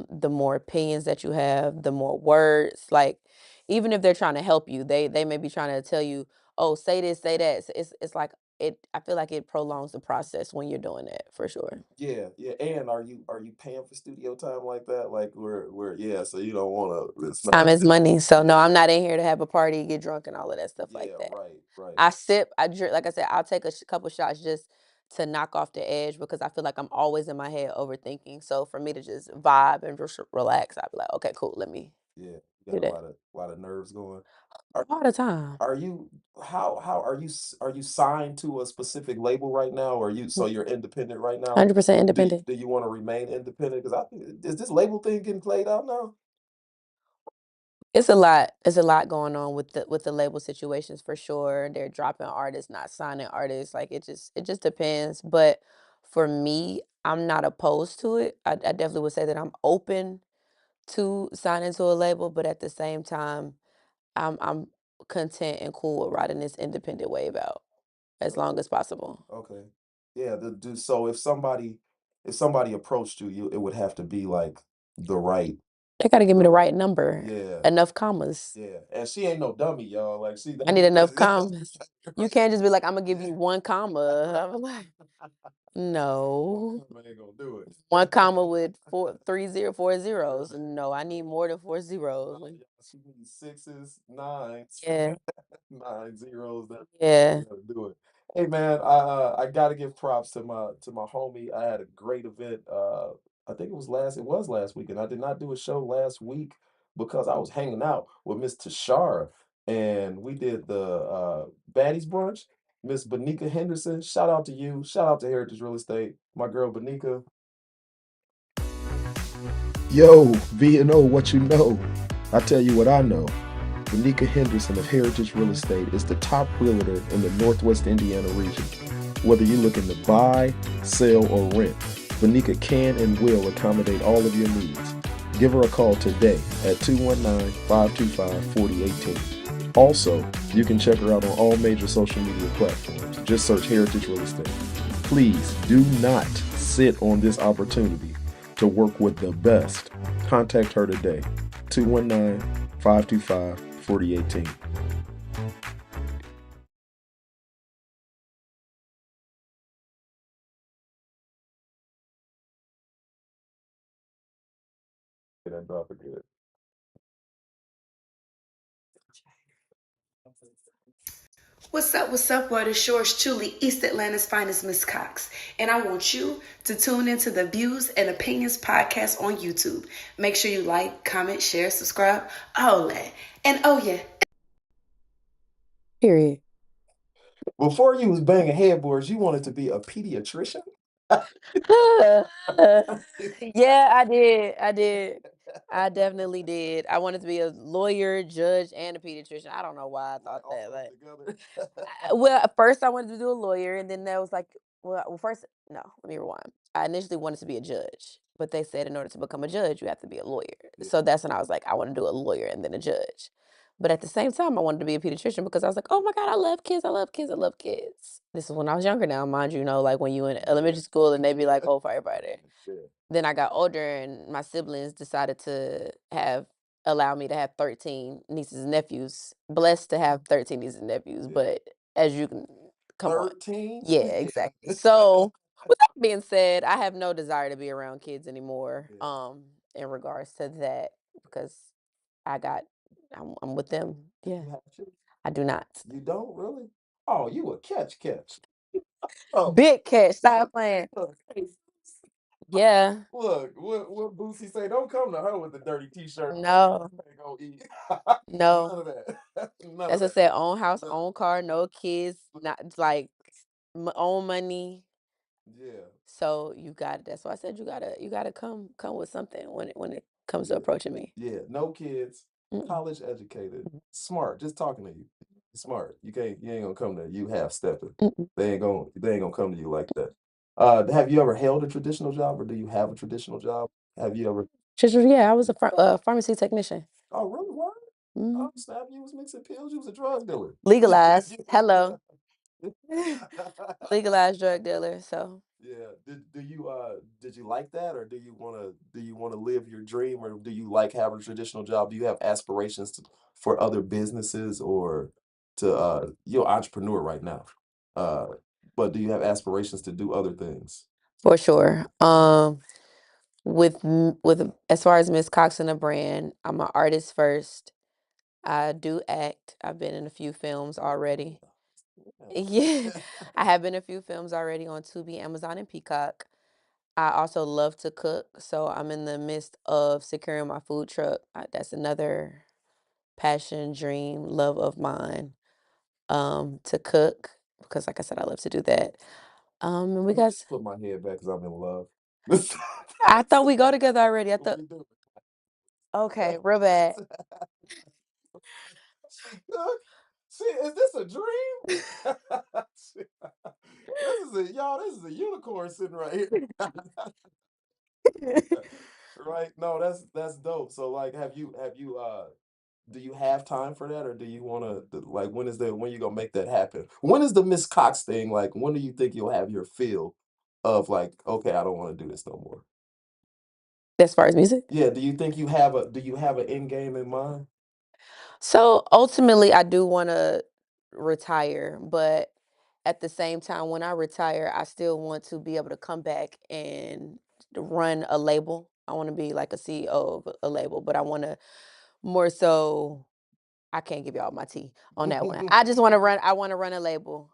S4: the more opinions that you have, the more words. Like even if they're trying to help you, they may be trying to tell you, "Oh, say this, say that." So it's like it. I feel like it prolongs the process when you're doing that for sure.
S1: Yeah, yeah. And are you paying for studio time like that? Like we're yeah. So you don't want to. It's not.
S4: Time is money, so
S1: Yeah,
S4: no, I'm not in here to have a party, get drunk, and all of that stuff like
S1: yeah.
S4: that.
S1: Right, right.
S4: I sip, I drink. Like I said, I'll take a couple shots just to knock off the edge because I feel like I'm always in my head overthinking. So for me to just vibe and just relax, I'd be like, okay, cool, let me
S1: Yeah, you got
S4: do that
S1: a lot of nerves going. Are
S4: all the time.
S1: are you how are you signed to a specific label right now, or you so you're independent right now?
S4: 100% independent.
S1: Do you want to remain independent? Because I think is this label thing getting played out now?
S4: It's a lot. It's a lot going on with the label situations for sure. They're dropping artists, not signing artists. Like it just depends. But for me, I'm not opposed to it. I definitely would say that I'm open to signing to a label, but at the same time, I'm content and cool with riding this independent wave out as long as possible.
S1: Okay. Yeah, so if somebody approached you, it would have to be like the right
S4: They got to give me
S1: the
S4: the
S1: right
S4: right number,
S1: yeah,
S4: enough commas.
S1: yeah. And she ain't no dummy, y'all. Like she
S4: I need enough
S1: that
S4: commas. You can't just be like, I'm gonna give you one comma. I'm like, no.
S1: I ain't gonna do it.
S4: One comma with four zeros. No, I need more than four zeros. Like,
S1: She needs sixes, nines.
S4: yeah,
S1: 9 zeros. That
S4: yeah.
S1: gotta do it. Hey man, I gotta give props to my homie. I had a great event. I think it was last weekend. I did not do a show last week because I was hanging out with Miss Tashara and we did the Baddies brunch. Miss Benika Henderson, shout out to you. Shout out to Heritage Real Estate. My girl Benika. Yo, V&O, what you know? I tell you what I know. Benika Henderson of Heritage Real Estate is the top realtor in the Northwest Indiana region. Whether you're looking to buy, sell, or rent, Benika can and will accommodate all of your needs. Give her a call today at 219-525-4018. Also, you can check her out on all major social media platforms. Just search Heritage Real Estate. Please do not sit on this opportunity to work with the best. Contact her today, 219-525-4018. And drop it good.
S3: What's up, what is yours truly, East Atlanta's finest Miss Coxx. And I want you to tune into the Views and Opinions podcast on YouTube. Make sure you like, comment, share, subscribe, all that. And oh yeah.
S4: Period.
S1: Before you was banging headboards, you wanted to be a pediatrician?
S4: Yeah, I did. I did. I definitely did. I wanted to be a lawyer, judge, and a pediatrician. I don't know why I
S1: Like
S4: thought
S1: all
S4: that.
S1: of them
S4: Like,
S1: together.
S4: well, at first I wanted to do a lawyer, and then that was like, first, no, let me rewind. I initially wanted to be a judge, but they said in order to become a judge, you have to be a lawyer.
S1: Yeah,
S4: So that's when I was like, I want to do a lawyer and then a judge. But at the same time, I wanted to be a pediatrician because I was like, oh my God, I love kids. I love kids. I love kids. This is when I was younger now, mind you, like when you in
S1: yeah,
S4: elementary school and they be like, oh, firefighter.
S1: yeah,
S4: Then I got older and my siblings decided to allow me to have 13 nieces and nephews. Blessed to have 13 nieces and nephews,
S1: yeah.
S4: but as you can come on.
S1: 13?
S4: Yeah, exactly. So with that being said, I have no desire to be around kids anymore,
S1: Yeah.
S4: in regards to that because I got I'm with them.
S1: Do
S4: Yeah.
S1: you have children?
S4: I do not.
S1: You don't really? Oh, you a catch. Oh,
S4: Big catch, stop playing.
S1: look, hey,
S4: Yeah.
S1: look, what Boosie say? Don't come to her with the dirty t-shirt on.
S4: No.
S1: Ain't gonna eat.
S4: No.
S1: None of that. None of
S4: As I
S1: that.
S4: said, own house,
S1: Look,
S4: own car, no kids,
S1: look,
S4: not like own money.
S1: yeah,
S4: So that's why I said you gotta come with something when it comes to
S1: yeah,
S4: approaching me.
S1: yeah. No kids,
S4: Mm-mm,
S1: college educated, smart. Just talking to you, smart. You ain't gonna come there. You half stepping.
S4: mm-mm.
S1: They ain't gonna come to you like that. Have you ever held a traditional job, or do you have a traditional job? Have you ever?
S4: Yeah, I was a pharmacy technician.
S1: Oh, really? What?
S4: Mhm.
S1: Oh, snap! You was mixing pills. You was a drug dealer.
S4: Legalized. Hello. Legalized drug dealer. So
S1: Yeah. Did you like that, or do you wanna live your dream, or do you like having a traditional job? Do you have aspirations for other businesses, or to you're an entrepreneur right now. Uh, but do you have aspirations to do other things?
S4: for sure. With as far as Miss Cox and the brand, I'm an artist first. I do act. I've been in a few films already. Yeah,
S1: Yeah.
S4: I have been in a few films already on Tubi, Amazon, and Peacock. I also love to cook, so I'm in the midst of securing my food truck. That's another passion, dream, love of mine. To cook because, like I said, I love to do that. And we
S1: Let me
S4: got.
S1: just put my head back because I'm in love.
S4: I thought we go together already. I thought.
S1: We do.
S4: Okay, real bad.
S1: See, is this a dream? This is a y'all. This is a unicorn sitting right here. Right? No, that's dope. So like, do you have time for that, or do you want to like when you gonna make that happen? When is the Miss Cox thing? Like, when do you think you'll have your feel of like, okay, I don't want to do this no more?
S4: As far as music?
S1: Yeah. Do you have an end game in mind?
S4: So ultimately, I do want to retire, but at the same time, when I retire, I still want to be able to come back and run a label. I want to be like a CEO of a label, but I want to more so. I can't give y'all my tea on that one. I just want to run. I want to run a label.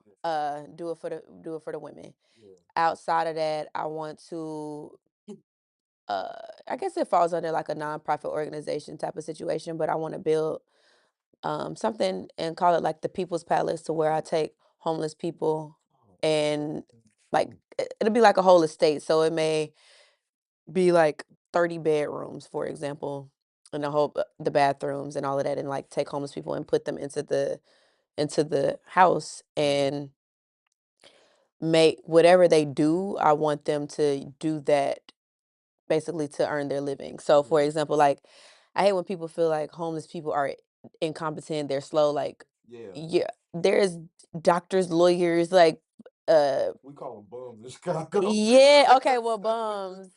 S4: Do it for the women.
S1: Yeah.
S4: Outside of that, I want to. Uh, I guess it falls under like a nonprofit organization type of situation, but I want to build something and call it like the People's Palace, to where I take homeless people and like it'll be like a whole estate. So it may be like 30 bedrooms, for example, and the bathrooms and all of that, and like take homeless people and put them into the house and make whatever they do. I want them to do that basically to earn their living. So, for
S1: Mhm.
S4: example, like I hate when people feel like homeless people are incompetent, they're slow. Like,
S1: Yeah.
S4: yeah, there's doctors, lawyers, like, uh,
S1: We call them bums in Chicago.
S4: yeah, okay, well, bums.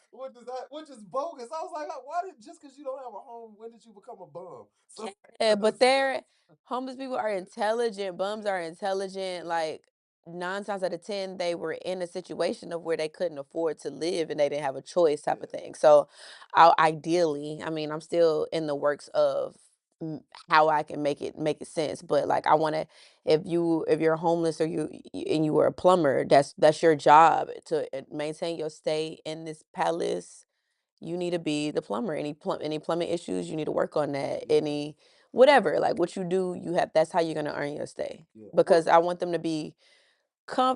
S1: Which is bogus. I was like, why did just because you don't have a home, when did you become a bum? So
S4: Yeah, but they're homeless people are intelligent. Bums are intelligent. Like 9 times out of 10, they were in a situation of where they couldn't afford to live and they didn't have a choice, type of
S1: yeah,
S4: thing. So, ideally, I mean, I'm still in the works of how I can make it sense. But like, I want to, if you're homeless or and you were a plumber, that's your job to maintain your stay in this palace. You need to be the plumber. Any plumbing issues, you need to work on that.
S1: yeah,
S4: Any whatever, like what you do, you have that's how you're gonna earn your stay.
S1: yeah. What
S4: Because I want them to be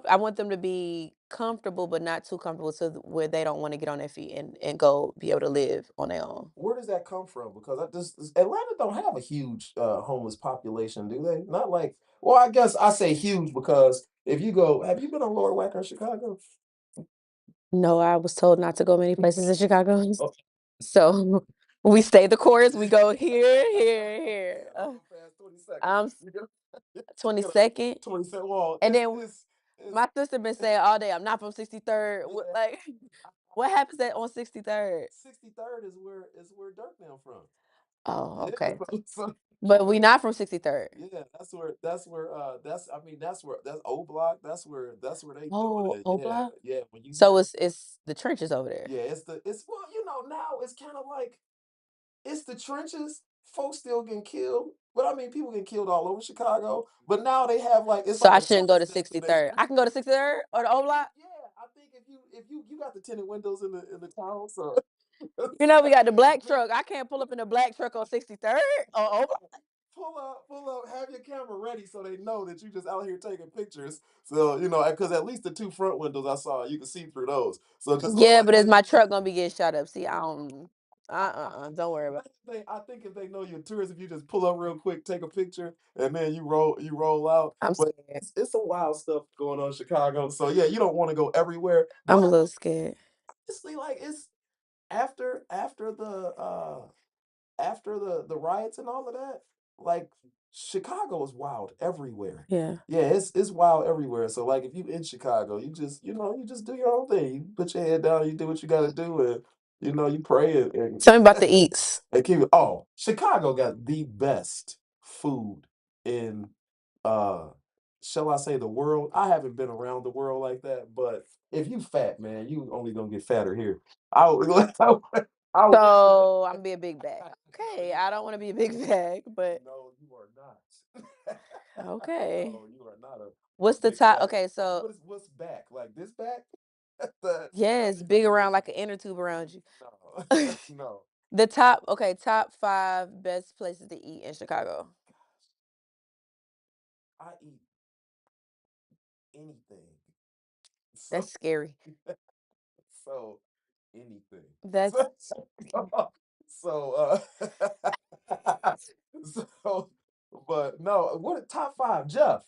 S4: I want them to be comfortable, but not too comfortable where they don't want to get on their feet and go be able to live on their own.
S1: where does that come from? Because Atlanta don't have a huge homeless population, do they? Not like, well, I guess I say huge because if you go, have you been on Lower Wacker in Chicago?
S4: No, I was told not to go many places in Chicago.
S1: Oh,
S4: So we stay the course. We go here, here, here.
S1: yeah, don't go past 22nd.
S4: I'm
S1: You know, you know,
S4: 22nd.
S1: 22nd. Well,
S4: And then
S1: it's
S4: my sister been saying all day, I'm not from 63rd.
S1: yeah.
S4: Like, what happens on 63rd?
S1: 63rd is where Dirk now from.
S4: Oh,
S1: Yeah,
S4: okay.
S1: so
S4: But we not from 63rd.
S1: yeah, that's I mean that's O Block. That's where they doing
S4: Oh,
S1: it.
S4: O
S1: Yeah,
S4: Block?
S1: yeah. When you
S4: So
S1: hear
S4: it's the trenches over there.
S1: yeah, it's well, now it's kind of like it's the trenches. Folks still getting killed, but I mean people getting killed all over Chicago. But now they have like it's
S4: So
S1: like
S4: I
S1: a
S4: shouldn't go to
S1: tourist
S4: 63rd.
S1: destination.
S4: I can go to 63rd or the O Block.
S1: Yeah, I think if you got the tinted windows in the town, so
S4: You know, we got the black truck. I can't pull up in the black truck on 63rd or O Block.
S1: pull up, have your camera ready so they know that you just out here taking pictures. So because at least the two front windows I saw, you can see through those. So because
S4: Yeah, but is my truck gonna be getting shot up? See, I don't. Don't worry about
S1: I think if they know you're a tourist, if you just pull up real quick, take a picture, and then you roll out.
S4: it. I'm
S1: But
S4: scared.
S1: it's some wild stuff going on in Chicago. So yeah, you don't want to go everywhere.
S4: I'm a
S1: But
S4: little scared.
S1: honestly, like it's after the riots and all of that, like Chicago is wild everywhere.
S4: Yeah.
S1: Yeah, it's wild everywhere. So like if you in Chicago, you just do your own thing. You put your head down, you do what you gotta do, and you pray and
S4: Tell me about the eats.
S1: and keep it. Oh, Chicago got the best food in uh shall I say the world. I haven't been around the world like that, but if you fat, man, you only gonna get fatter here. I would I would
S4: So I'm be a big bag.
S1: no,
S4: Okay,
S1: you
S4: I don't want to be a big bag, but
S1: no, you are not.
S4: okay.
S1: No, you are not a
S4: What's the
S1: big
S4: top?
S1: bag.
S4: Okay, so
S1: What's back? Like this back? The
S4: yes, big around like an inner tube around you.
S1: no, no.
S4: The top, okay, top 5 best places to eat in Chicago.
S1: I eat anything. So
S4: That's scary.
S1: so anything.
S4: That's
S1: So, so No, what top five? Jeff.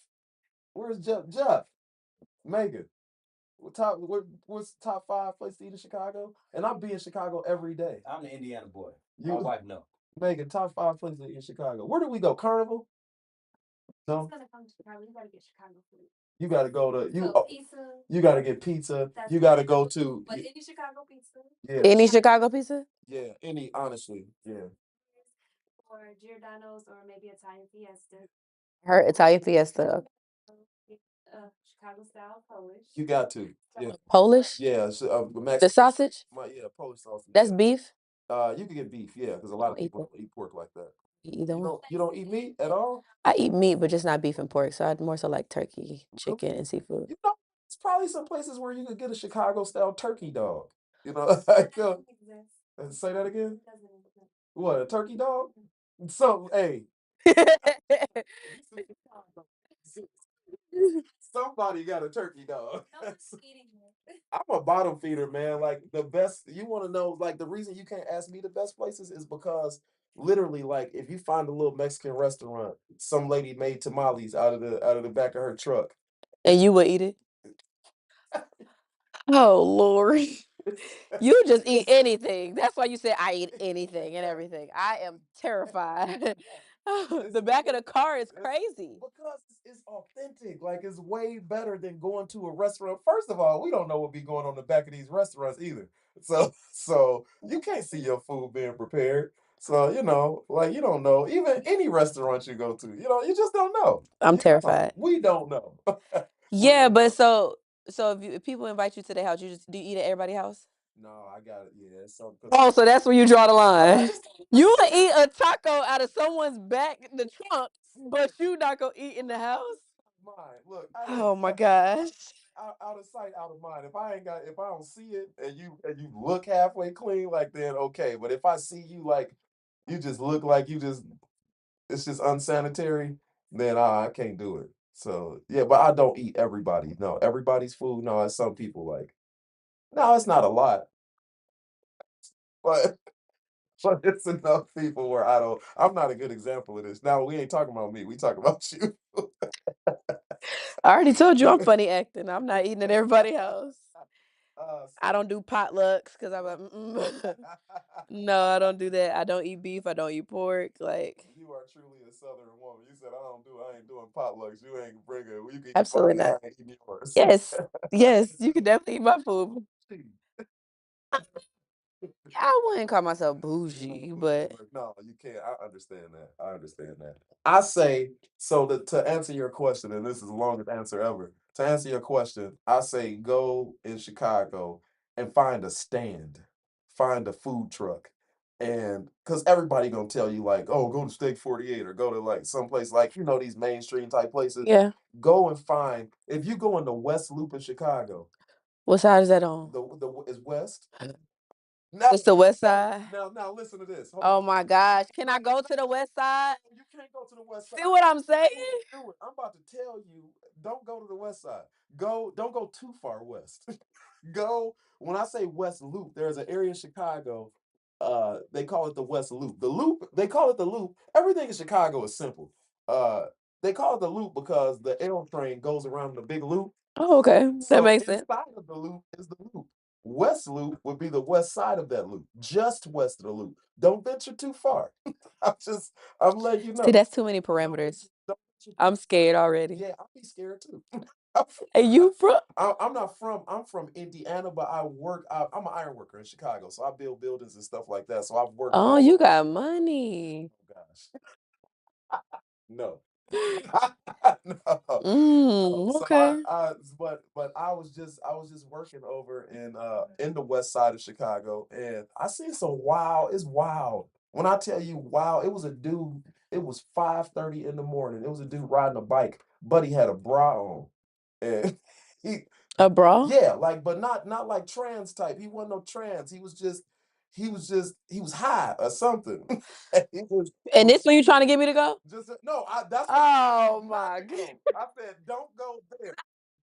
S1: Where's Jeff? Jeff. Megan. What's top five place to eat in Chicago? And I'll be in Chicago every day.
S5: I'm the Indiana boy.
S1: You,
S5: My wife know.
S1: Megan, top five places to eat in Chicago. Where do we go? Carnival? No.
S4: Gonna come to Chicago. You gotta get Chicago food.
S1: You gotta go to you.
S4: So pizza.
S1: You gotta get pizza.
S4: That's
S1: You gotta go to.
S4: but any Chicago pizza.
S1: Yeah.
S4: Any Chicago pizza?
S1: Yeah. Any honestly. Yeah.
S4: Or Giordano's or maybe Italian Fiesta. Her Italian Fiesta. Chicago style Polish.
S1: You got to. Yeah.
S4: Polish?
S1: Yeah. So,
S4: The sausage?
S1: yeah, Polish sausage.
S4: That's
S1: Yeah.
S4: beef?
S1: You can get beef, yeah, because a lot of
S4: Don't eat
S1: people
S4: that.
S1: don't eat pork like that.
S4: Either one.
S1: You don't eat meat at all?
S4: I eat meat, but just not beef and pork. So I'd more so like turkey,
S1: Really?
S4: chicken, and seafood.
S1: You know, it's probably some places where you could get a Chicago style turkey dog. You know, like say that again. What, a turkey dog? So, hey, somebody got a turkey dog. I'm a bottom feeder, man. Like the best, you want to know, like the reason you can't ask me the best places is because literally, like if you find a little Mexican restaurant, some lady made tamales out of the back of her truck.
S4: And you would eat it? Oh Lord. You just eat anything. That's why you said I eat anything and everything. I am terrified. The back of the car is crazy.
S1: Because it's authentic. Like it's way better than going to a restaurant. First of all, we don't know what be going on in the back of these restaurants either. So you can't see your food being prepared. So, like you don't know. Even any restaurant you go to, you just don't know.
S4: I'm terrified.
S1: We don't know.
S4: Yeah, but so if people invite you to their house, do you eat at everybody's house?
S1: No, I got it. Yeah, so
S4: Oh, so that's where you draw the line. You will eat a taco out of someone's back, the trunk, but you not gonna eat in the house.
S1: mine. Look,
S4: Oh my gosh.
S1: out of sight, out of mind. If I don't see it and you look halfway clean, like then okay. But if I see you like you just look like it's just unsanitary, then I can't do it. So yeah, but I don't eat everybody. No, everybody's food. No, as some people like. No, it's not a lot, but but it's enough people where I'm not a good example of this. Now we ain't talking about me. We talking about you.
S4: I already told you I'm funny acting. I'm not eating at everybody's house. I
S1: So
S4: don't do potlucks because I'm like, no, I don't do that. I don't eat beef. I don't eat pork. Like,
S1: you are truly a Southern woman. You said I ain't doing potlucks. You ain't bringing. You can eat
S4: absolutely
S1: mine.
S4: not.
S1: I ain't eating yours.
S4: Yes, yes, you can definitely eat my food. I wouldn't call myself bougie, but
S1: No, you can't. I understand that. I understand that. I say so to answer your question, and this is the longest answer ever. To answer your question, I say go in Chicago and find a stand, find a food truck, and because everybody gonna tell you like, oh, go to Steak 48 or go to like someplace like these mainstream type places.
S4: yeah.
S1: Go and find if you go in the West Loop in Chicago,
S4: What side is that on?
S1: the is West. Now,
S4: It's the west side.
S1: now listen to this. Hold
S4: Oh
S1: on.
S4: my gosh. Can I go to the west side?
S1: You can't go to the West Side.
S4: See what I'm saying?
S1: Do it. I'm about to tell you. Don't go to the West Side. Don't go too far west. Go. When I say West Loop, there's an area in Chicago. They call it the West Loop. The Loop. They call it the Loop. Everything in Chicago is simple. Uh, they call it the Loop because the L train goes around the big loop.
S4: Oh, okay. That
S1: So
S4: makes sense.
S1: inside of the loop is the loop. West Loop would be the west side of that loop, just west of the loop. Don't venture too far. I'm letting you
S4: See,
S1: know.
S4: that's too many parameters.
S1: Don't venture
S4: I'm scared already.
S1: Yeah, I'll be scared too.
S4: And you from?
S1: I'm not from. I'm from Indiana, but I work. I'm an iron worker in Chicago, so I build buildings and stuff like that. So I've worked.
S4: Oh, you got money.
S1: Oh gosh, no. No. So
S4: Okay.
S1: but I was just working over in the west side of Chicago, and I seen some wild. It's wild. When I tell you wow, it was a dude. It was 5:30 in the morning. It was a dude riding a bike, but he had a bra on, and he
S4: A bra?
S1: yeah, like but not like trans type. He wasn't no trans. He was high or something. he was
S4: And this when you trying to get me to go?
S1: just no. That's what
S4: Oh
S1: not
S4: my
S1: to
S4: god.
S1: go. I said don't go there.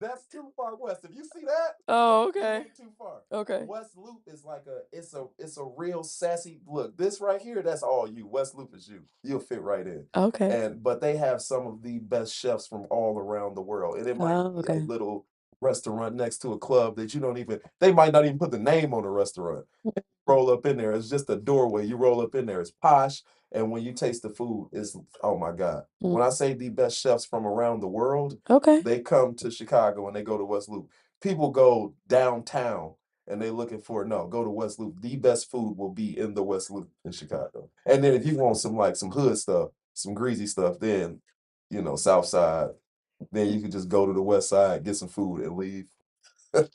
S1: That's too far west. If you see that,
S4: Oh,
S1: you
S4: okay.
S1: went too far.
S4: Okay.
S1: West Loop is like it's a real sassy look. This right here, that's all you. West Loop is you. You'll fit right in.
S4: Okay.
S1: And but they have some of the best chefs from all around the world. And it might
S4: Oh,
S1: be a
S4: okay.
S1: little restaurant next to a club that you don't even they might not even put the name on the restaurant. Roll up in there. It's just a doorway. You roll up in there. It's posh. And when you taste the food, it's oh my God.
S4: Mm.
S1: When I say the best chefs from around the world,
S4: Okay.
S1: they come to Chicago and they go to West Loop. People go downtown and they looking for no, go to West Loop. The best food will be in the West Loop in Chicago. And then if you want some like some hood stuff, some greasy stuff, then South Side, then you can just go to the West Side, get some food, and leave.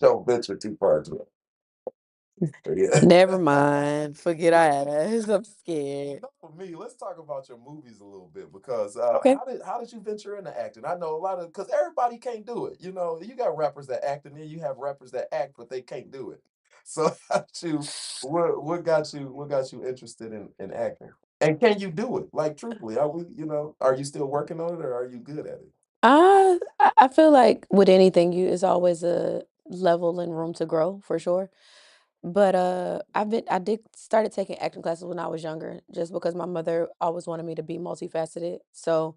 S1: Don't venture too far to it. Yeah.
S4: Never mind. Forget I asked. I'm scared.
S1: Enough for me. Let's talk about your movies a little bit because
S4: Okay.
S1: how did you venture into acting? I know a lot of because everybody can't do it. You got rappers that act and then you have rappers that act but they can't do it. So what got you interested in acting? And can you do it? Like truthfully, are you still working on it or are you good at it?
S4: I feel like with anything, it's always a level and room to grow for sure. But I did started taking acting classes when I was younger, just because my mother always wanted me to be multifaceted. So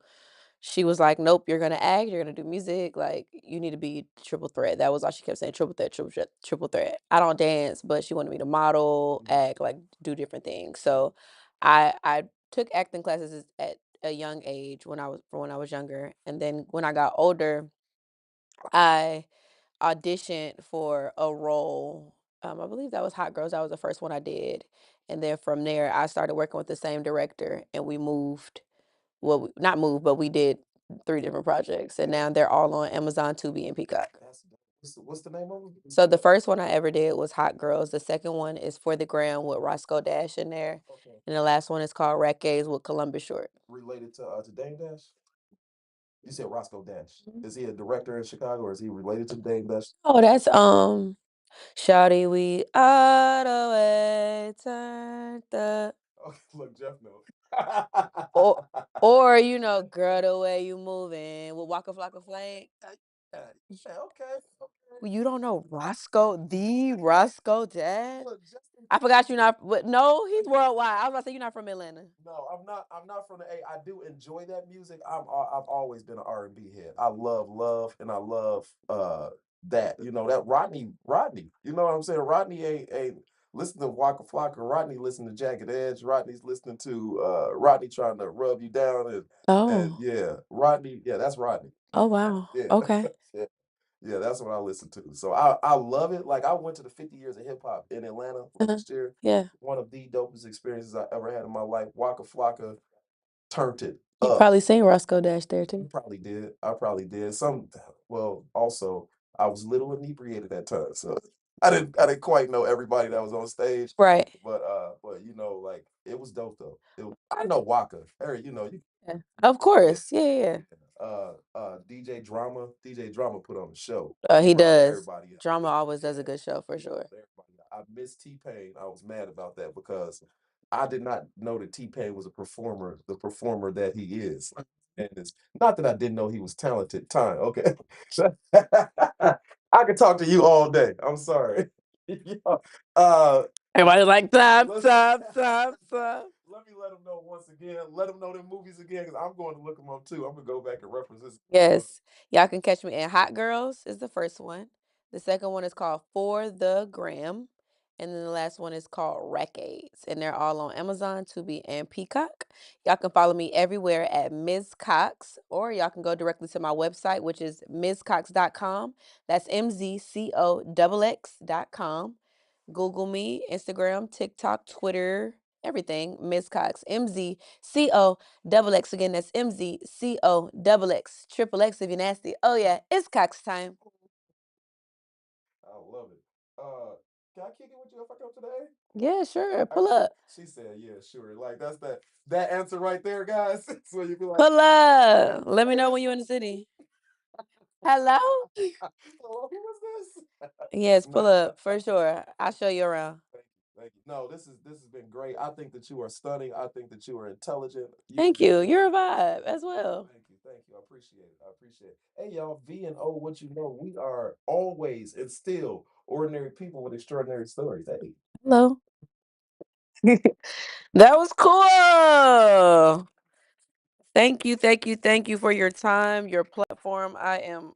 S4: she was like, "Nope, you're gonna act, you're gonna do music, like you need to be triple threat." That was all she kept saying, triple threat, triple threat, triple threat. I don't dance, but she wanted me to model,
S1: Mhm.
S4: act, like do different things. So I took acting classes at a young age when I was younger, and then when I got older, I auditioned for a role. I believe that was Hot Girls. That was the first one I did, and then from there, I started working with the same director, and we moved. Well, not moved, but we did 3 different projects, and now they're all on Amazon, Tubi, and Peacock.
S1: That's dope. What's the name of it?
S4: So the first one I ever did was Hot Girls. The second one is For the Gram with Roscoe Dash in there,
S1: Okay.
S4: and the last one is called Gaze with Columbus Short.
S1: Related to Dame Dash? You said Roscoe Dash. Is he a director in Chicago or is he related to Dame Dash?
S4: Oh, that's Shawty, we all the way turned up.
S1: Okay, look, Jeff knows.
S4: Or or girl, the way you moving with Waka Flocka Flame.
S1: Yeah, okay, okay.
S4: You don't know Roscoe Dad?
S1: Look, just in
S4: I
S1: case
S4: forgot you're
S1: you
S4: not, but no, he's worldwide. I was about to say you're not from Atlanta.
S1: No, I'm not. I'm not from the A. I do enjoy that music. I've always been an R&B head. I love, and I love that. That Rodney. You know what I'm saying? Rodney ain't listen to Waka Flocka. Rodney listen to Jagged Edge. Rodney's listening to Rodney trying to rub you down and
S4: Oh.
S1: yeah, Rodney. Yeah, that's Rodney.
S4: Oh, wow.
S1: Yeah.
S4: Okay.
S1: Yeah. Yeah, that's what I listen to. So I love it. Like I went to the 50 years of hip hop in Atlanta
S4: Uh-huh.
S1: last year.
S4: Yeah.
S1: One of the dopest experiences I ever had in my life. Waka Flocka turned it
S4: You
S1: up.
S4: probably seen Roscoe Dash there
S1: I
S4: too.
S1: probably did. I probably did. Well, also I was a little inebriated at times, so I didn't quite know everybody that was on stage.
S4: Right.
S1: But like it was dope though. I know Waka. Harry, you
S4: Yeah. Of
S1: yeah,
S4: course. Yeah, yeah, yeah.
S1: DJ Drama put on the show. He
S4: He
S1: brought
S4: does.
S1: everybody out.
S4: Drama always
S1: Yeah,
S4: does a good show for
S1: he
S4: sure.
S1: brought everybody out. I missed T-Pain. I was mad about that because I did not know that T-Pain was a performer, the performer that he is. And it's not that I didn't know he was talented. Time, okay. I could talk to you all day. I'm sorry. Yeah. Uh,
S4: Everybody like tap,
S1: let's
S4: tap, tap, tap.
S1: let me let them know once again. Let them know the movies again because I'm going to look them up too. I'm gonna go back and reference this.
S4: Yes. Y'all can catch me in Hot Girls is the first one. The second one is called For the Gram. And then the last one is called Recades. And they're all on Amazon, Tubi, and Peacock. Y'all can follow me everywhere at Ms. Coxx, or y'all can go directly to my website, which is mzcox.com. That's MZCOXX.com. Google me, Instagram, TikTok, Twitter, everything. Ms. Coxx, MZCOXX. Again, that's MZCOXX. Triple X if you're nasty. Oh yeah, it's Cox time.
S1: I love it. Can I kick it with you if I come today?
S4: Yeah, sure.
S1: I
S4: Pull up.
S1: She said, "Yeah, sure." Like that's that answer right there, guys. So you be like,
S4: Pull up. Let me know when
S1: "Yes."
S4: you're in the city. Hello?
S1: Oh, who was this?
S4: Yes,
S1: No.
S4: pull up for sure. I'll show you around.
S1: Thank you. Thank Thank you. No, this has been great. I think that you are stunning. I think that you are intelligent.
S4: Thank you. You're a vibe as well.
S1: Thank you. Thank you. I appreciate it. I appreciate it. Hey, y'all, V and O, what you know, we are always and still ordinary people with extraordinary stories. Hey.
S4: Hello. That was cool. Thank you, thank you, thank you for your time, your platform. I am